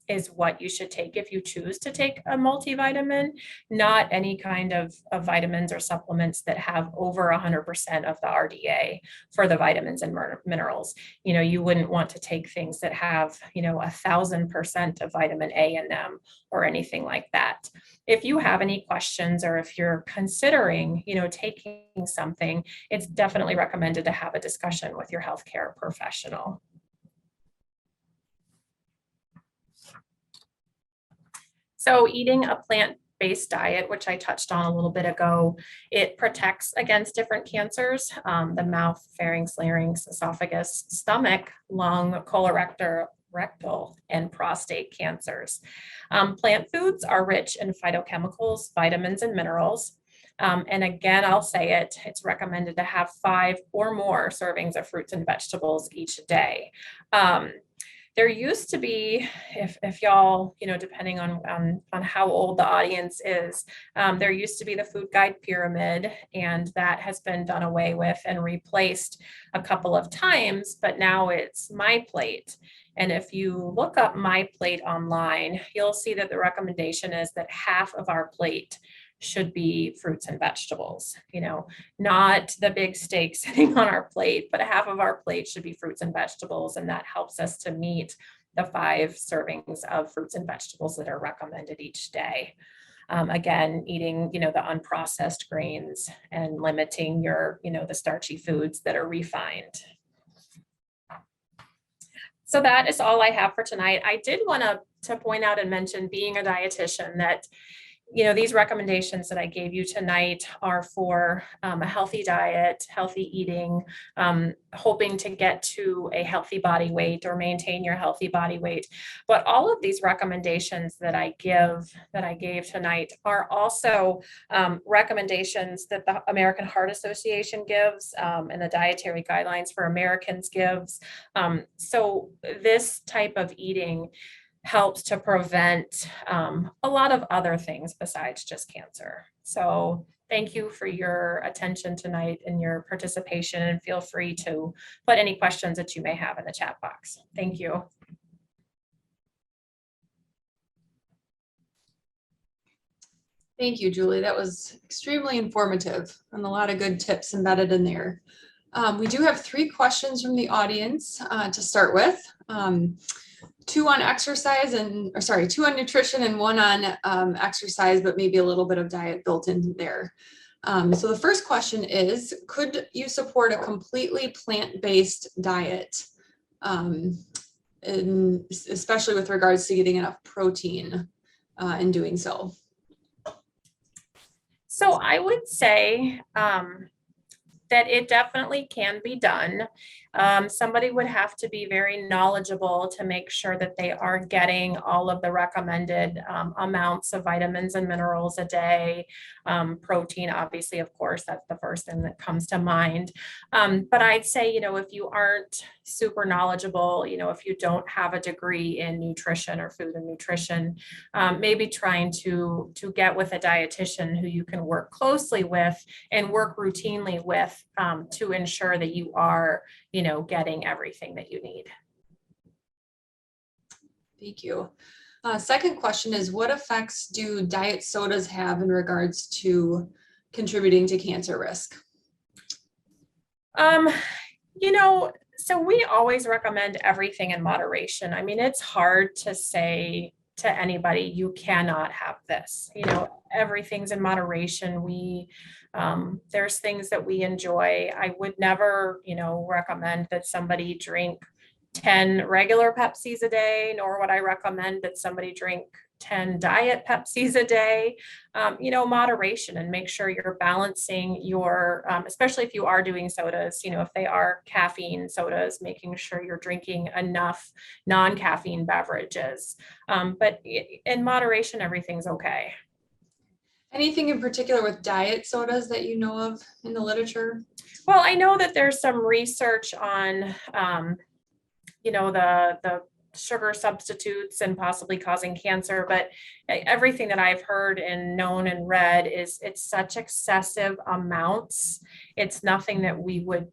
is what you should take if you choose to take a multivitamin, not any kind of vitamins or supplements that have over 100% of the RDA for the vitamins and minerals. You know, you wouldn't want to take things that have, you know, 1,000% of vitamin A in them or anything like that. If you have any questions, or if you're considering, you know, taking something, it's definitely recommended to have a discussion with your healthcare professional. So eating a plant-based diet, which I touched on a little bit ago, it protects against different cancers, the mouth, pharynx, larynx, esophagus, stomach, lung, colorectal, rectal, and prostate cancers. Plant foods are rich in phytochemicals, vitamins, and minerals. And again, I'll say it, it's recommended to have 5 or more servings of fruits and vegetables each day. There used to be, if y'all, you know, depending on how old the audience is, there used to be the food guide pyramid, and that has been done away with and replaced a couple of times, but now it's My Plate. And if you look up My Plate online, you'll see that the recommendation is that half of our plate should be fruits and vegetables, you know, not the big steak sitting on our plate, but half of our plate should be fruits and vegetables. And that helps us to meet the 5 servings of fruits and vegetables that are recommended each day. Again, eating, you know, the unprocessed grains and limiting your, you know, the starchy foods that are refined. So that is all I have for tonight. I did want to point out and mention, being a dietitian, that, you know, these recommendations that I gave you tonight are for a healthy diet, healthy eating, hoping to get to a healthy body weight or maintain your healthy body weight. But all of these recommendations that I gave tonight are also recommendations that the American Heart Association gives, and the Dietary Guidelines for Americans gives. So this type of eating helps to prevent a lot of other things besides just cancer. So thank you for your attention tonight and your participation, and feel free to put any questions that you may have in the chat box. Thank you. Thank you, Julie. That was extremely informative and a lot of good tips embedded in there. We do have 3 questions from the audience to start with. 2 on exercise and, or sorry, 2 on nutrition and 1 on exercise, but maybe a little bit of diet built in there. So the first question is, could you support a completely plant-based diet, especially with regards to getting enough protein in doing so? So I would say that it definitely can be done. Somebody would have to be very knowledgeable to make sure that they are getting all of the recommended amounts of vitamins and minerals a day. Protein, obviously, of course, that's the first thing that comes to mind. But I'd say, if you aren't super knowledgeable, if you don't have a degree in nutrition or food and nutrition, maybe trying to get with a dietitian who you can work closely with and work routinely with to ensure that you are, getting everything that you need. Thank you. Second question is, what effects do diet sodas have in regards to contributing to cancer risk? So we always recommend everything in moderation. I mean, it's hard to say to anybody, you cannot have this, everything's in moderation. There's things that we enjoy. I would never, recommend that somebody drink 10 regular Pepsis a day, nor would I recommend that somebody drink 10 diet Pepsis a day. Moderation, and make sure you're balancing your, especially if you are doing sodas, if they are caffeine sodas, making sure you're drinking enough non-caffeine beverages. But in moderation, everything's okay. Anything in particular with diet sodas that you know of in the literature? Well, I know that there's some research on, the sugar substitutes and possibly causing cancer, but everything that I've heard and known and read is it's such excessive amounts. It's nothing that we would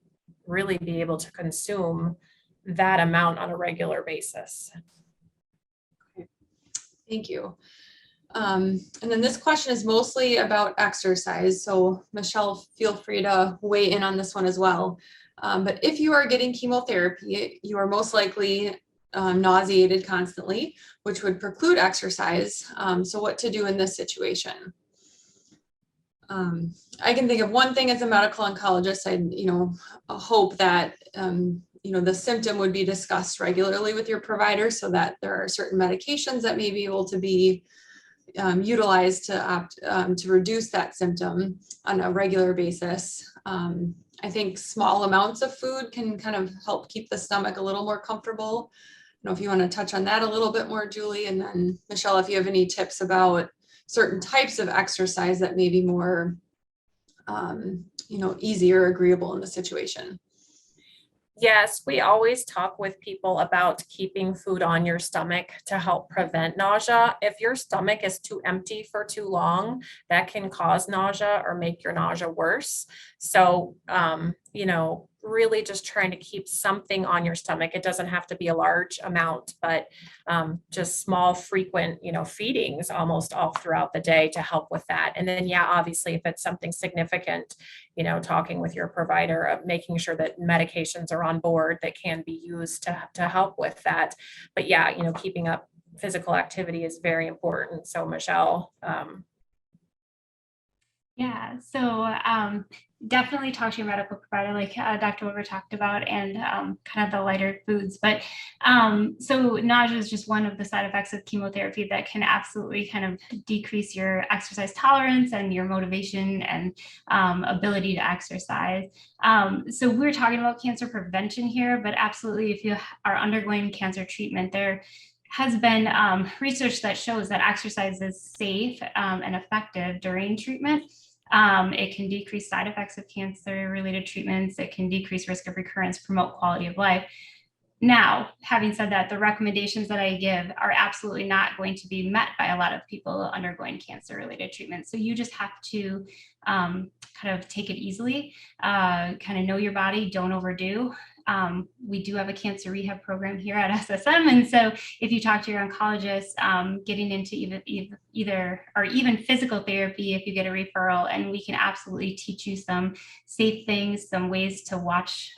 really be able to consume that amount on a regular basis. Thank you. And then this question is mostly about exercise. So Michelle, feel free to weigh in on this one as well. But if you are getting chemotherapy, you are most likely nauseated constantly, which would preclude exercise. So what to do in this situation? I can think of one thing as a medical oncologist. I hope that the symptom would be discussed regularly with your provider, so that there are certain medications that may be able to be utilized to reduce that symptom on a regular basis. I think small amounts of food can kind of help keep the stomach a little more comfortable. I don't know if you want to touch on that a little bit more, Julie, and then Michelle, if you have any tips about certain types of exercise that may be more, easier, agreeable in the situation. Yes, we always talk with people about keeping food on your stomach to help prevent nausea. If your stomach is too empty for too long, that can cause nausea or make your nausea worse. So, really just trying to keep something on your stomach. It doesn't have to be a large amount, but just small, frequent, feedings almost all throughout the day to help with that. And then, obviously, if it's something significant, talking with your provider of making sure that medications are on board that can be used to help with that. But keeping up physical activity is very important. So Michelle. So definitely talk to your medical provider, like Dr. Weber talked about, and kind of the lighter foods. But so nausea is just one of the side effects of chemotherapy that can absolutely kind of decrease your exercise tolerance and your motivation and ability to exercise. So we're talking about cancer prevention here, but absolutely, if you are undergoing cancer treatment, there has been research that shows that exercise is safe and effective during treatment. It can decrease side effects of cancer-related treatments. It can decrease risk of recurrence, promote quality of life. Now, having said that, the recommendations that I give are absolutely not going to be met by a lot of people undergoing cancer-related treatment. So you just have to kind of take it easily, kind of know your body, don't overdo. We do have a cancer rehab program here at SSM. And so if you talk to your oncologist, getting into either or even physical therapy, if you get a referral, and we can absolutely teach you some safe things, some ways to watch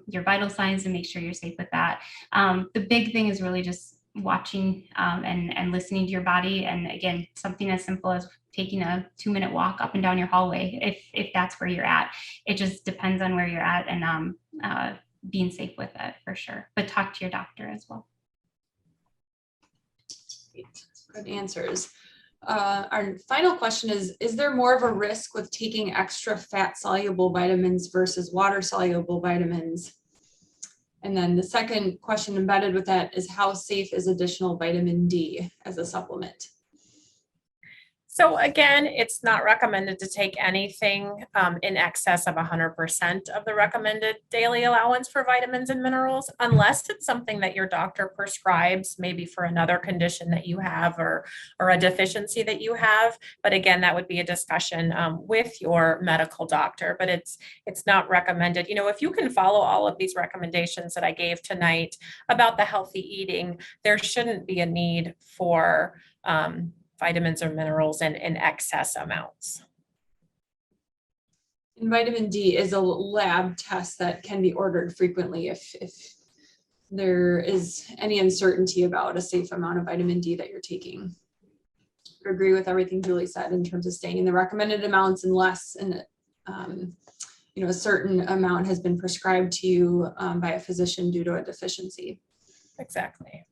your vital signs and make sure you're safe with that. The big thing is really just watching and listening to your body. And again, something as simple as taking a 2-minute walk up and down your hallway, if that's where you're at. It just depends on where you're at, and being safe with it for sure. But talk to your doctor as well. Good answers. Our final question is there more of a risk with taking extra fat soluble vitamins versus water soluble vitamins? And then the second question embedded with that is, how safe is additional vitamin D as a supplement? So again, it's not recommended to take anything in excess of 100% of the recommended daily allowance for vitamins and minerals, unless it's something that your doctor prescribes, maybe for another condition that you have or a deficiency that you have. But again, that would be a discussion with your medical doctor, but it's not recommended. You know, if you can follow all of these recommendations that I gave tonight about the healthy eating, there shouldn't be a need for vitamins or minerals in excess amounts. And vitamin D is a lab test that can be ordered frequently if there is any uncertainty about a safe amount of vitamin D that you're taking. I agree with everything Julie said in terms of staying in the recommended amounts unless a certain amount has been prescribed to you by a physician due to a deficiency. Exactly.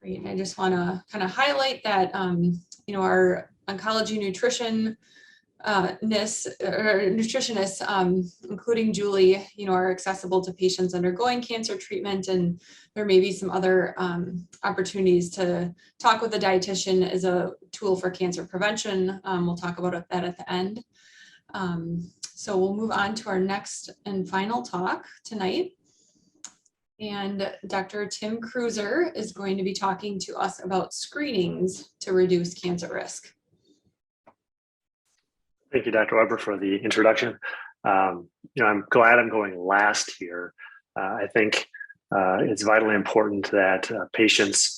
Great. I just want to kind of highlight that, our oncology nutritionists, including Julie, are accessible to patients undergoing cancer treatment, and there may be some other opportunities to talk with a dietitian as a tool for cancer prevention. We'll talk about that at the end. So we'll move on to our next and final talk tonight. And Dr. Tim Cruiser is going to be talking to us about screenings to reduce cancer risk. Thank you, Dr. Weber, for the introduction. I'm glad I'm going last here. I think it's vitally important that patients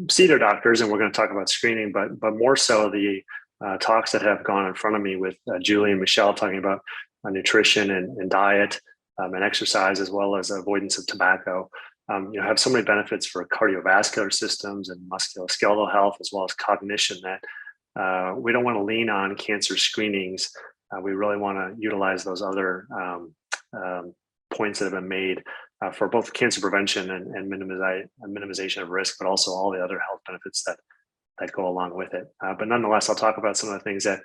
see their doctors, and we're going to talk about screening, but more so the talks that have gone in front of me with Julie and Michelle talking about nutrition and diet. And exercise, as well as avoidance of tobacco, have so many benefits for cardiovascular systems and musculoskeletal health, as well as cognition, that we don't want to lean on cancer screenings. We really want to utilize those other points that have been made for both cancer prevention and minimization of risk, but also all the other health benefits that go along with it. But nonetheless, I'll talk about some of the things that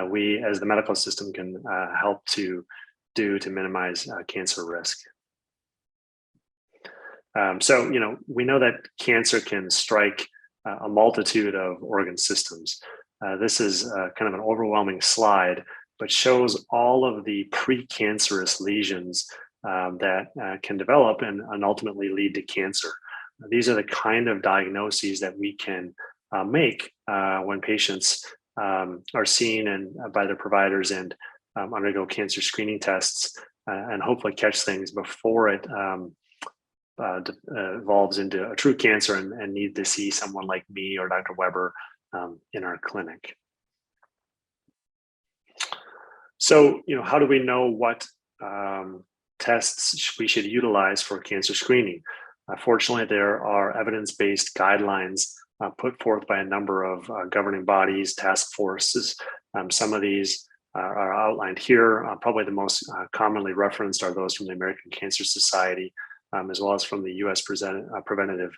we as the medical system can help to do to minimize cancer risk. So, we know that cancer can strike a multitude of organ systems. This is kind of an overwhelming slide, but shows all of the precancerous lesions that can develop and ultimately lead to cancer. These are the kind of diagnoses that we can make when patients are seen by their providers and undergo cancer screening tests, and hopefully catch things before it evolves into a true cancer and need to see someone like me or Dr. Weber in our clinic. So, how do we know what tests we should utilize for cancer screening? Fortunately, there are evidence-based guidelines put forth by a number of governing bodies, task forces. Some of these are outlined here. Probably the most commonly referenced are those from the American Cancer Society, as well as from the U.S. Preventative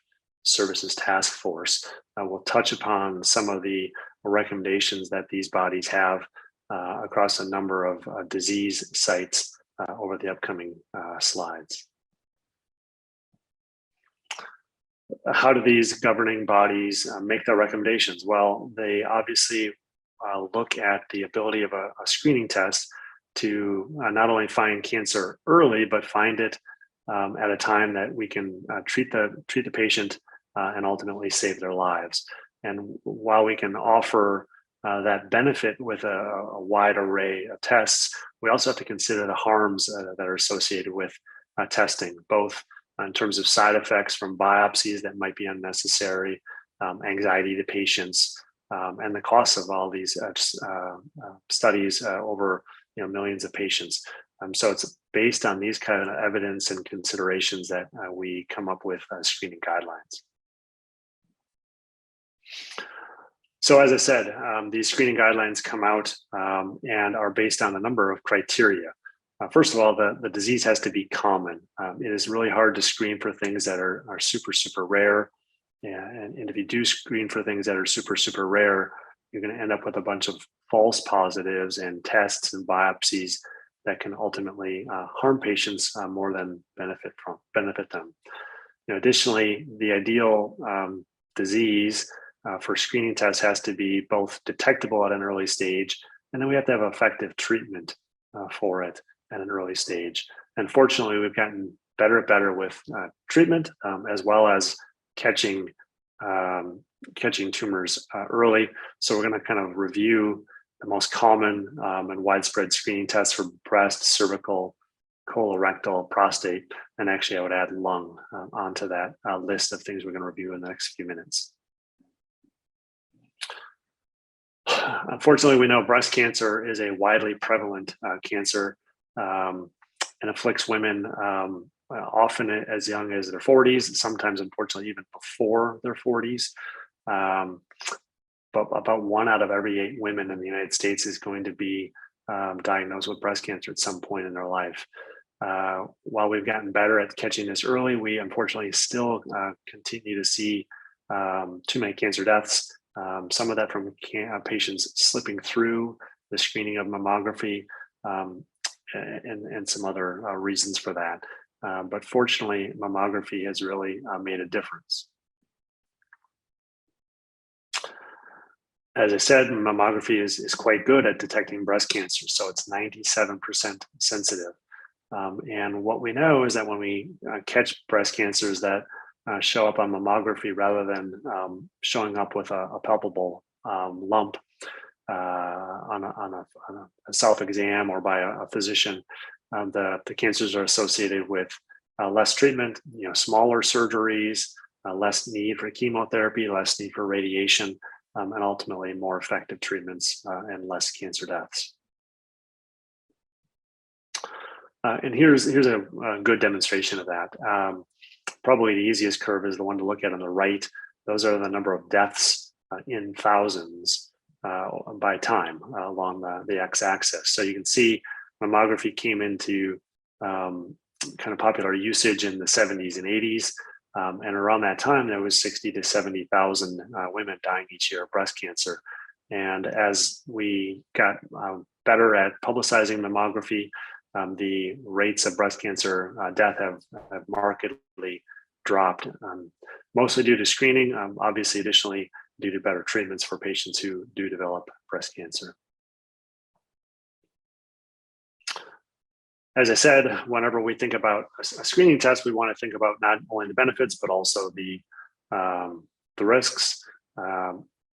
Services Task Force. We'll touch upon some of the recommendations that these bodies have across a number of disease sites over the upcoming slides. How do these governing bodies make their recommendations? Well, they obviously look at the ability of a screening test to not only find cancer early, but find it at a time that we can treat the patient and ultimately save their lives. And while we can offer that benefit with a wide array of tests, we also have to consider the harms that are associated with testing, both in terms of side effects from biopsies that might be unnecessary, anxiety to patients, and the costs of all these studies over millions of patients. So it's based on these kind of evidence and considerations that we come up with screening guidelines. So as I said, these screening guidelines come out and are based on a number of criteria. First of all, the disease has to be common. It is really hard to screen for things that are super, super rare. And if you do screen for things that are super, super rare, you're going to end up with a bunch of false positives and tests and biopsies that can ultimately harm patients more than benefit them. Additionally, the ideal disease for screening tests has to be both detectable at an early stage, and then we have to have effective treatment for it at an early stage. And fortunately, we've gotten better and better with treatment as well as catching tumors early. So we're going to kind of review the most common and widespread screening tests for breast, cervical, colorectal, prostate, and actually I would add lung onto that list of things we're going to review in the next few minutes. Unfortunately, we know breast cancer is a widely prevalent cancer and afflicts women often as young as their 40s, sometimes unfortunately even before their 40s. But about 1 out of every 8 women in the United States is going to be diagnosed with breast cancer at some point in their life. While we've gotten better at catching this early, we unfortunately still continue to see too many cancer deaths. Some of that from patients slipping through the screening of mammography and some other reasons for that. But fortunately, mammography has really made a difference. As I said, mammography is quite good at detecting breast cancer, so it's 97% sensitive. And what we know is that when we catch breast cancers that show up on mammography rather than showing up with a palpable lump on a self-exam or by a physician, the cancers are associated with less treatment, smaller surgeries, less need for chemotherapy, less need for radiation, and ultimately more effective treatments and less cancer deaths. And here's a good demonstration of that. Probably the easiest curve is the one to look at on the right. Those are the number of deaths in thousands by time along the x-axis. So you can see mammography came into kind of popular usage in the 70s and 80s. And around that time, there was 60 to 70,000 women dying each year of breast cancer. And as we got better at publicizing mammography, the rates of breast cancer death have markedly dropped, mostly due to screening, obviously additionally due to better treatments for patients who do develop breast cancer. As I said, whenever we think about a screening test, we want to think about not only the benefits, but also the risks.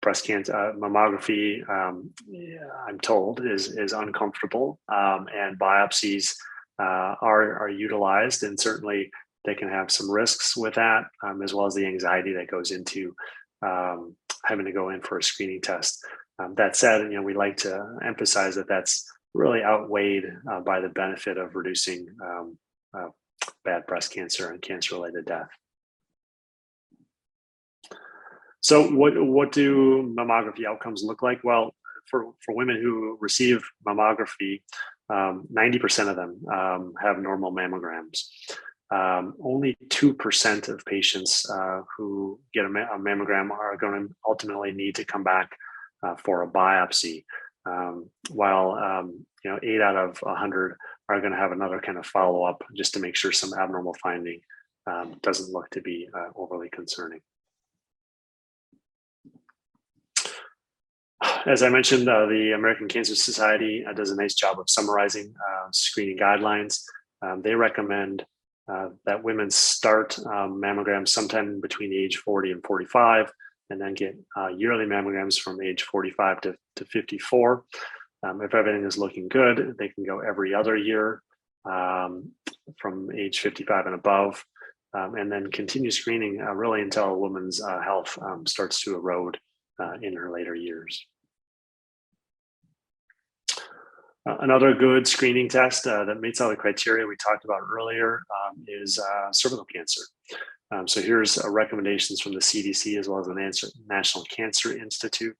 Breast cancer mammography, I'm told, is uncomfortable, and biopsies are utilized, and certainly they can have some risks with that, as well as the anxiety that goes into having to go in for a screening test. That said, we like to emphasize that that's really outweighed by the benefit of reducing bad breast cancer and cancer-related death. So what do mammography outcomes look like? Well, for women who receive mammography, 90% of them have normal mammograms. Only 2% of patients who get a mammogram are going to ultimately need to come back for a biopsy, while 8 out of 100 are going to have another kind of follow-up just to make sure some abnormal finding doesn't look to be overly concerning. As I mentioned, the American Cancer Society does a nice job of summarizing screening guidelines. They recommend that women start mammograms sometime between age 40 and 45, and then get yearly mammograms from age 45 to 54. If everything is looking good, they can go every other year from age 55 and above, and then continue screening really until a woman's health starts to erode in her later years. Another good screening test that meets all the criteria we talked about earlier is cervical cancer. So here's recommendations from the CDC as well as the National Cancer Institute.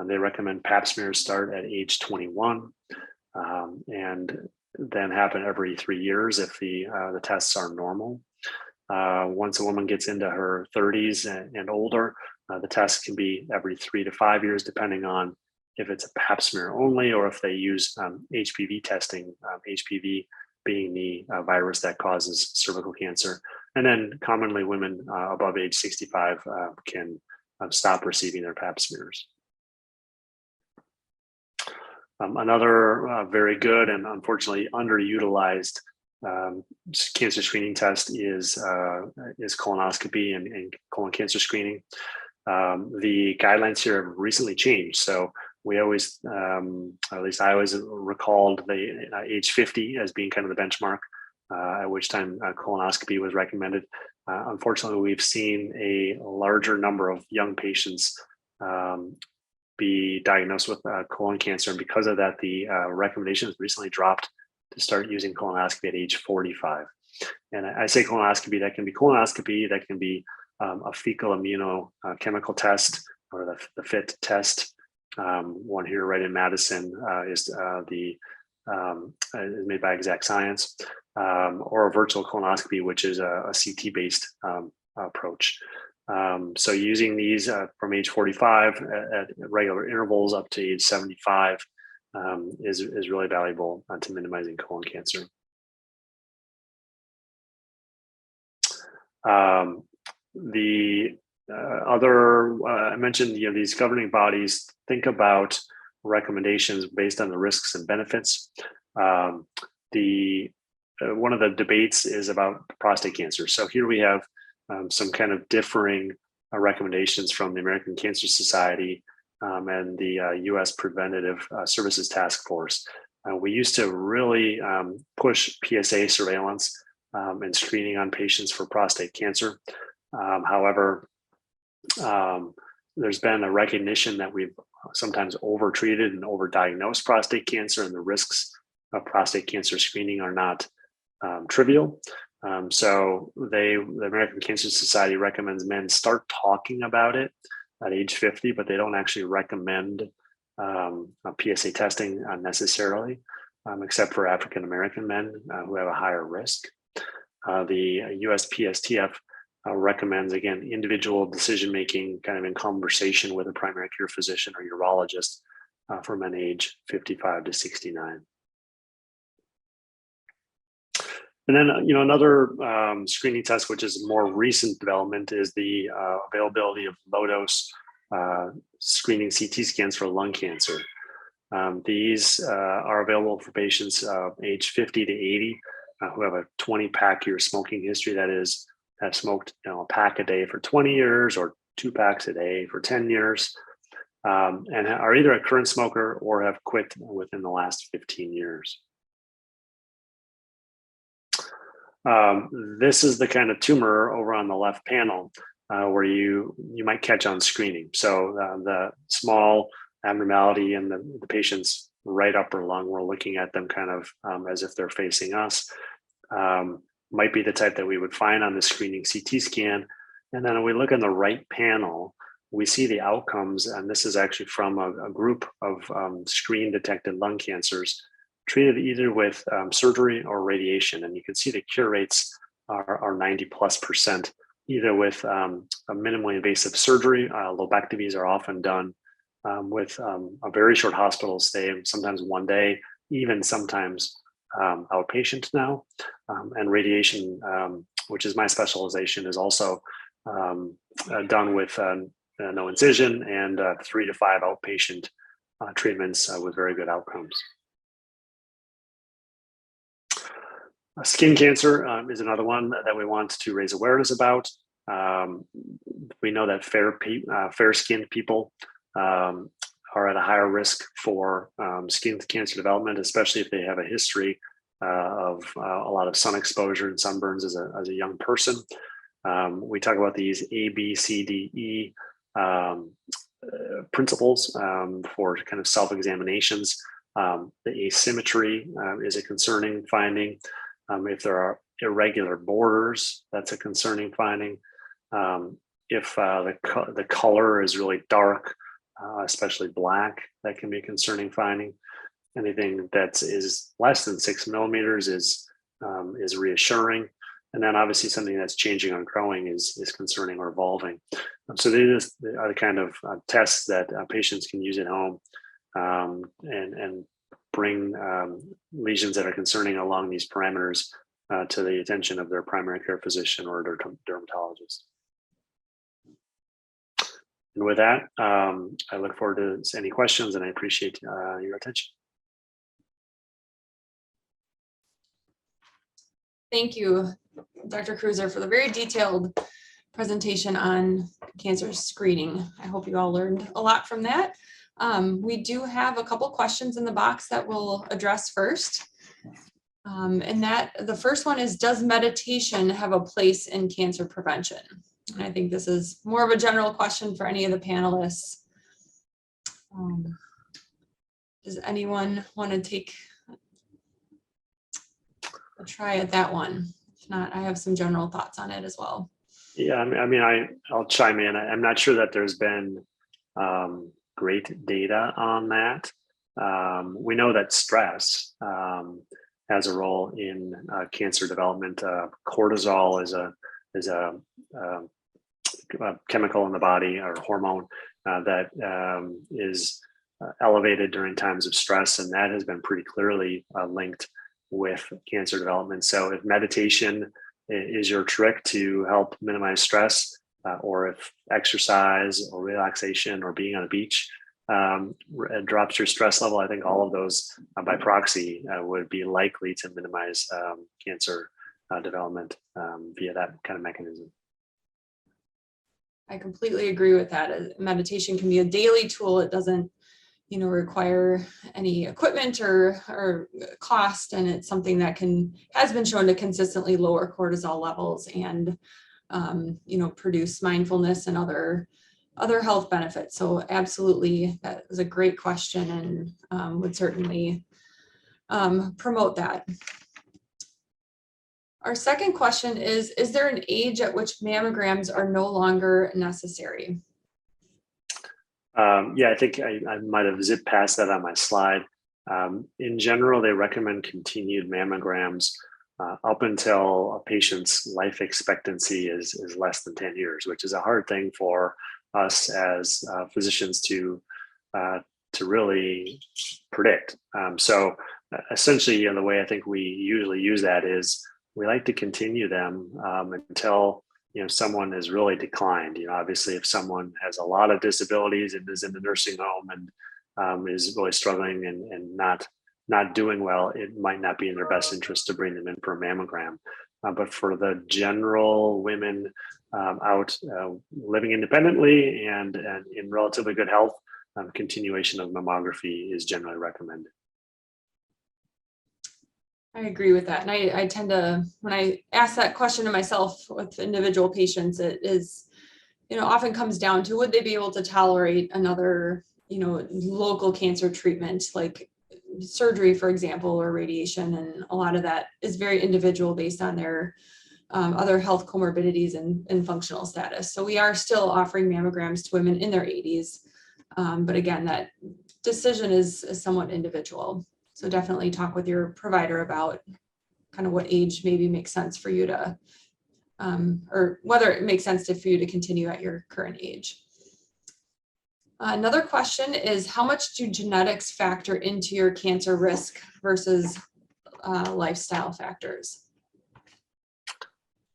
They recommend pap smears start at age 21 and then happen every 3 years if the tests are normal. Once a woman gets into her 30s and older, the test can be every 3 to 5 years, depending on if it's a pap smear only or if they use HPV testing, HPV being the virus that causes cervical cancer. And then commonly women above age 65 can stop receiving their pap smears. Another very good and unfortunately underutilized cancer screening test is colonoscopy and colon cancer screening. The guidelines here have recently changed. So we always, at least I always recalled the age 50 as being kind of the benchmark, at which time colonoscopy was recommended. Unfortunately, we've seen a larger number of young patients be diagnosed with colon cancer. And because of that, the recommendation has recently dropped to start using colonoscopy at age 45. And I say colonoscopy, that can be colonoscopy, that can be a fecal immunochemical test or the FIT test. One here right in Madison is made by Exact Science, or a virtual colonoscopy, which is a CT-based approach. So using these from age 45 at regular intervals up to age 75 is really valuable to minimizing colon cancer. I mentioned, these governing bodies think about recommendations based on the risks and benefits. One of the debates is about prostate cancer. So here we have some kind of differing recommendations from the American Cancer Society and the U.S. Preventative Services Task Force. We used to really push PSA surveillance and screening on patients for prostate cancer. However, there's been a recognition that we've sometimes overtreated and overdiagnosed prostate cancer, and the risks of prostate cancer screening are not trivial. So the American Cancer Society recommends men start talking about it at age 50, but they don't actually recommend PSA testing necessarily, except for African American men who have a higher risk. The USPSTF recommends, again, individual decision-making kind of in conversation with a primary care physician or urologist for men age 55 to 69. And then, another screening test, which is more recent development, is the availability of low-dose screening CT scans for lung cancer. These are available for patients age 50 to 80 who have a 20-pack year smoking history, that is, have smoked a pack a day for 20 years or 2 packs a day for 10 years, and are either a current smoker or have quit within the last 15 years. This is the kind of tumor over on the left panel where you might catch on screening. So the small abnormality in the patient's right upper lung, we're looking at them kind of as if they're facing us, might be the type that we would find on the screening CT scan. And then when we look on the right panel, we see the outcomes, and this is actually from a group of screen detected lung cancers treated either with surgery or radiation. And you can see the cure rates are 90+%, either with a minimally invasive surgery. Lobectomies are often done with a very short hospital stay, sometimes 1 day, even sometimes outpatient now. And radiation, which is my specialization, is also done with no incision and 3 to 5 outpatient treatments with very good outcomes. Skin cancer is another one that we want to raise awareness about. We know that fair-skinned people are at a higher risk for skin cancer development, especially if they have a history of a lot of sun exposure and sunburns as a young person. We talk about these A, B, C, D, E principles for kind of self-examinations. The asymmetry is a concerning finding. If there are irregular borders, that's a concerning finding. If the color is really dark, especially black, that can be a concerning finding. Anything that is less than 6 millimeters is reassuring. And then obviously something that's changing or growing is concerning or evolving. So these are the kind of tests that patients can use at home and bring lesions that are concerning along these parameters to the attention of their primary care physician or their dermatologist. And with that, I look forward to any questions, and I appreciate your attention. Thank you, Dr. Cruiser, for the very detailed presentation on cancer screening. I hope you all learned a lot from that. We do have a couple questions in the box that we'll address first. And the first one is, does meditation have a place in cancer prevention? And I think this is more of a general question for any of the panelists. Does anyone want to take a try at that one? If not, I have some general thoughts on it as well. Yeah, I mean, I'll chime in. I'm not sure that there's been great data on that. We know that stress has a role in cancer development. Cortisol is a chemical in the body, or hormone, that is elevated during times of stress, and that has been pretty clearly linked with cancer development. So if meditation is your trick to help minimize stress, or if exercise or relaxation or being on a beach drops your stress level, I think all of those by proxy would be likely to minimize cancer development via that kind of mechanism. I completely agree with that. Meditation can be a daily tool. It doesn't, require any equipment or cost, and it's something that has been shown to consistently lower cortisol levels and produce mindfulness and other health benefits. So absolutely, that is a great question, and would certainly promote that. Our second question is there an age at which mammograms are no longer necessary? Yeah, I think I might have zipped past that on my slide. In general, they recommend continued mammograms up until a patient's life expectancy is less than 10 years, which is a hard thing for us as physicians to really predict. So essentially, the way I think we usually use that is we like to continue them until someone has really declined. Obviously, if someone has a lot of disabilities and is in the nursing home and is really struggling and not doing well, it might not be in their best interest to bring them in for a mammogram. But for the general women out living independently and in relatively good health, continuation of mammography is generally recommended. I agree with that. And I tend to, when I ask that question to myself with individual patients, it is, often comes down to, would they be able to tolerate another, local cancer treatment like surgery, for example, or radiation. And a lot of that is very individual based on their other health comorbidities and functional status. So we are still offering mammograms to women in their 80s. But again, that decision is somewhat individual. So definitely talk with your provider about kind of what age maybe makes sense for you to, or whether it makes sense for you to continue at your current age. Another question is, how much do genetics factor into your cancer risk versus lifestyle factors?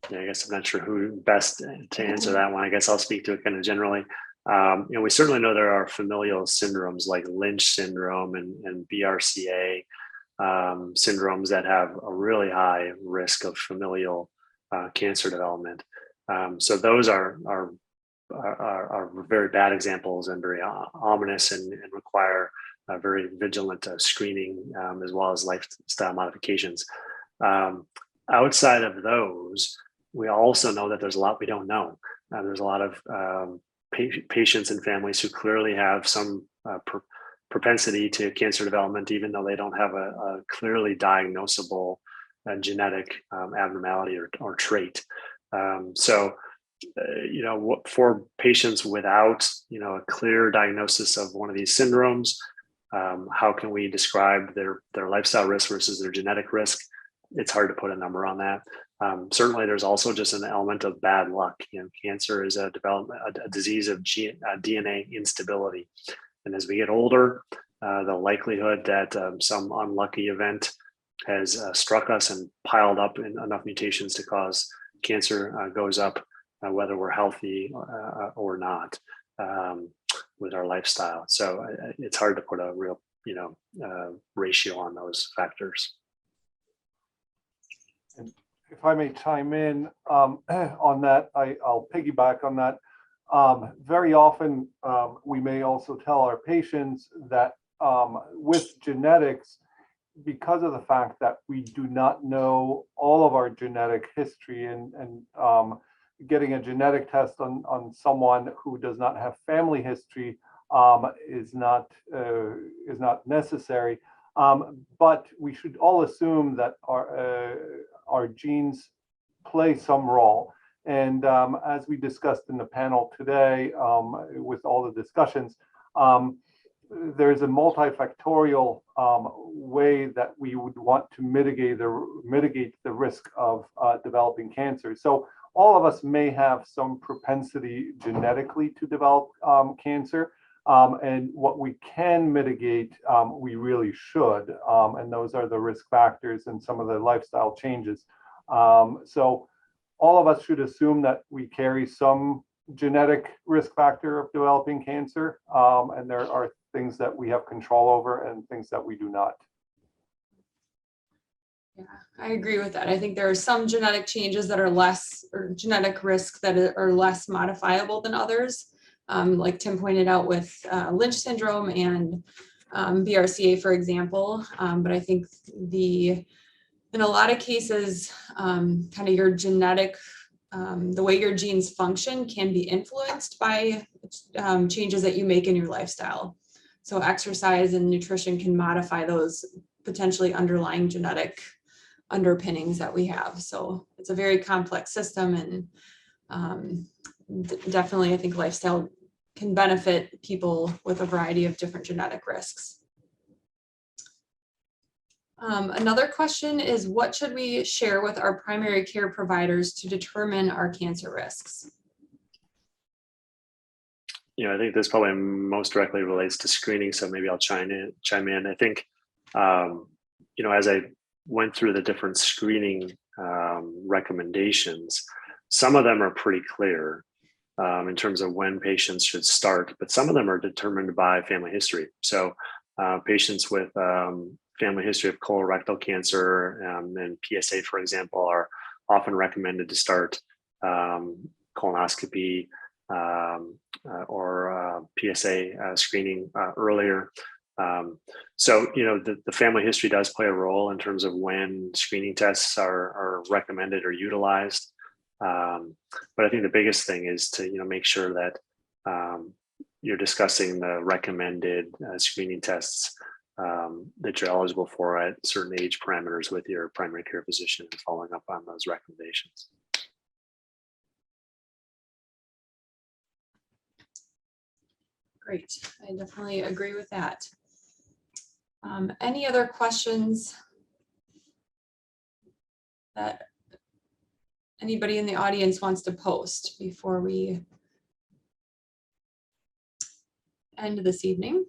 Yeah, I guess I'm not sure who best to answer that one. I guess I'll speak to it kind of generally. We certainly know there are familial syndromes like Lynch syndrome and BRCA syndromes that have a really high risk of familial cancer development. So those are very bad examples and very ominous and require very vigilant screening as well as lifestyle modifications. Outside of those, we also know that there's a lot we don't know. There's a lot of patients and families who clearly have some propensity to cancer development, even though they don't have a clearly diagnosable genetic abnormality or trait. For patients without, a clear diagnosis of one of these syndromes, how can we describe their lifestyle risk versus their genetic risk? It's hard to put a number on that. Certainly, there's also just an element of bad luck. Cancer is a disease of DNA instability, and as we get older, the likelihood that some unlucky event has struck us and piled up in enough mutations to cause cancer goes up, whether we're healthy or not, with our lifestyle. So it's hard to put a real, ratio on those factors. If I may chime in on that, I'll piggyback on that. Very often, we may also tell our patients that with genetics, because of the fact that we do not know all of our genetic history and getting a genetic test on someone who does not have family history is not necessary. But we should all assume that our genes play some role. And as we discussed in the panel today, with all the discussions, there's a multifactorial way that we would want to mitigate the risk of developing cancer. So all of us may have some propensity genetically to develop cancer, and what we can mitigate, we really should, and those are the risk factors and some of the lifestyle changes. So all of us should assume that we carry some genetic risk factor of developing cancer, and there are things that we have control over and things that we do not. Yeah, I agree with that. I think there are some genetic changes that are less, or genetic risks that are less modifiable than others. Like Tim pointed out with Lynch syndrome and BRCA, for example. But I think in a lot of cases, kind of your genetic, the way your genes function can be influenced by changes that you make in your lifestyle. So exercise and nutrition can modify those potentially underlying genetic underpinnings that we have. So it's a very complex system, and definitely I think lifestyle can benefit people with a variety of different genetic risks. Another question is, what should we share with our primary care providers to determine our cancer risks? I think this probably most directly relates to screening, so maybe I'll chime in. I think, as I went through the different screening recommendations, some of them are pretty clear in terms of when patients should start, but some of them are determined by family history. So patients with family history of colorectal cancer and PSA, for example, are often recommended to start colonoscopy or PSA screening earlier. So, the family history does play a role in terms of when screening tests are recommended or utilized. But I think the biggest thing is to, make sure that you're discussing the recommended screening tests that you're eligible for at certain age parameters with your primary care physician and following up on those recommendations. Great, I definitely agree with that. Any other questions that anybody in the audience wants to post before we end this evening?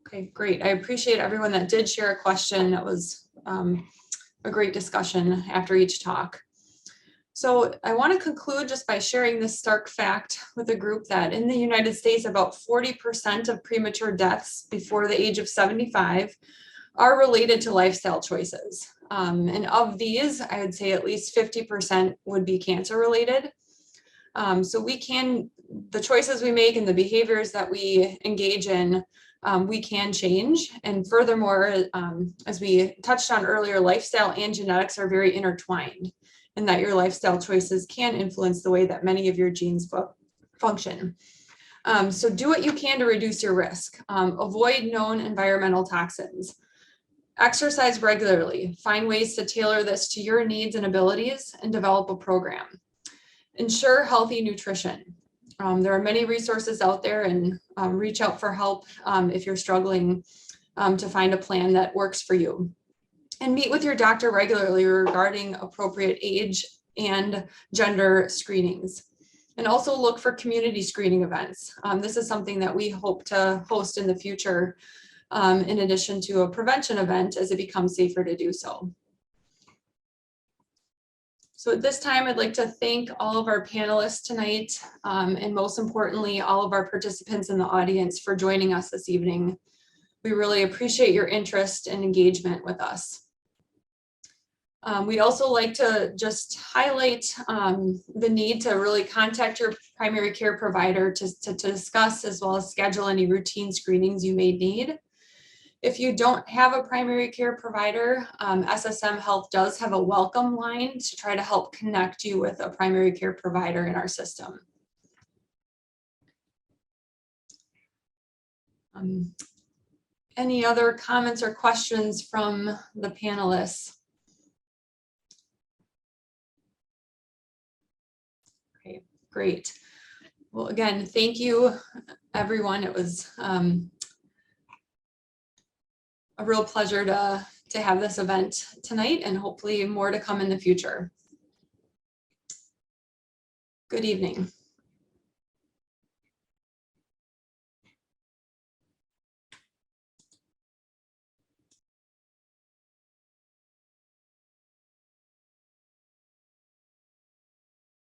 Okay, great. I appreciate everyone that did share a question. That was a great discussion after each talk. So I want to conclude just by sharing this stark fact with a group that in the United States, about 40% of premature deaths before the age of 75 are related to lifestyle choices. And of these, I would say at least 50% would be cancer related. So the choices we make and the behaviors that we engage in, we can change. And furthermore, as we touched on earlier, lifestyle and genetics are very intertwined, and that your lifestyle choices can influence the way that many of your genes function. So do what you can to reduce your risk. Avoid known environmental toxins. Exercise regularly. Find ways to tailor this to your needs and abilities and develop a program. Ensure healthy nutrition. There are many resources out there, and reach out for help if you're struggling to find a plan that works for you. And meet with your doctor regularly regarding appropriate age and gender screenings. And also look for community screening events. This is something that we hope to host in the future, in addition to a prevention event as it becomes safer to do so. So at this time, I'd like to thank all of our panelists tonight, and most importantly, all of our participants in the audience for joining us this evening. We really appreciate your interest and engagement with us. We'd also like to just highlight the need to really contact your primary care provider to discuss as well as schedule any routine screenings you may need. If you don't have a primary care provider, SSM Health does have a welcome line to try to help connect you with a primary care provider in our system. Any other comments or questions from the panelists? Okay, great. Well, again, thank you, everyone. It was a real pleasure to have this event tonight, and hopefully more to come in the future. Good evening.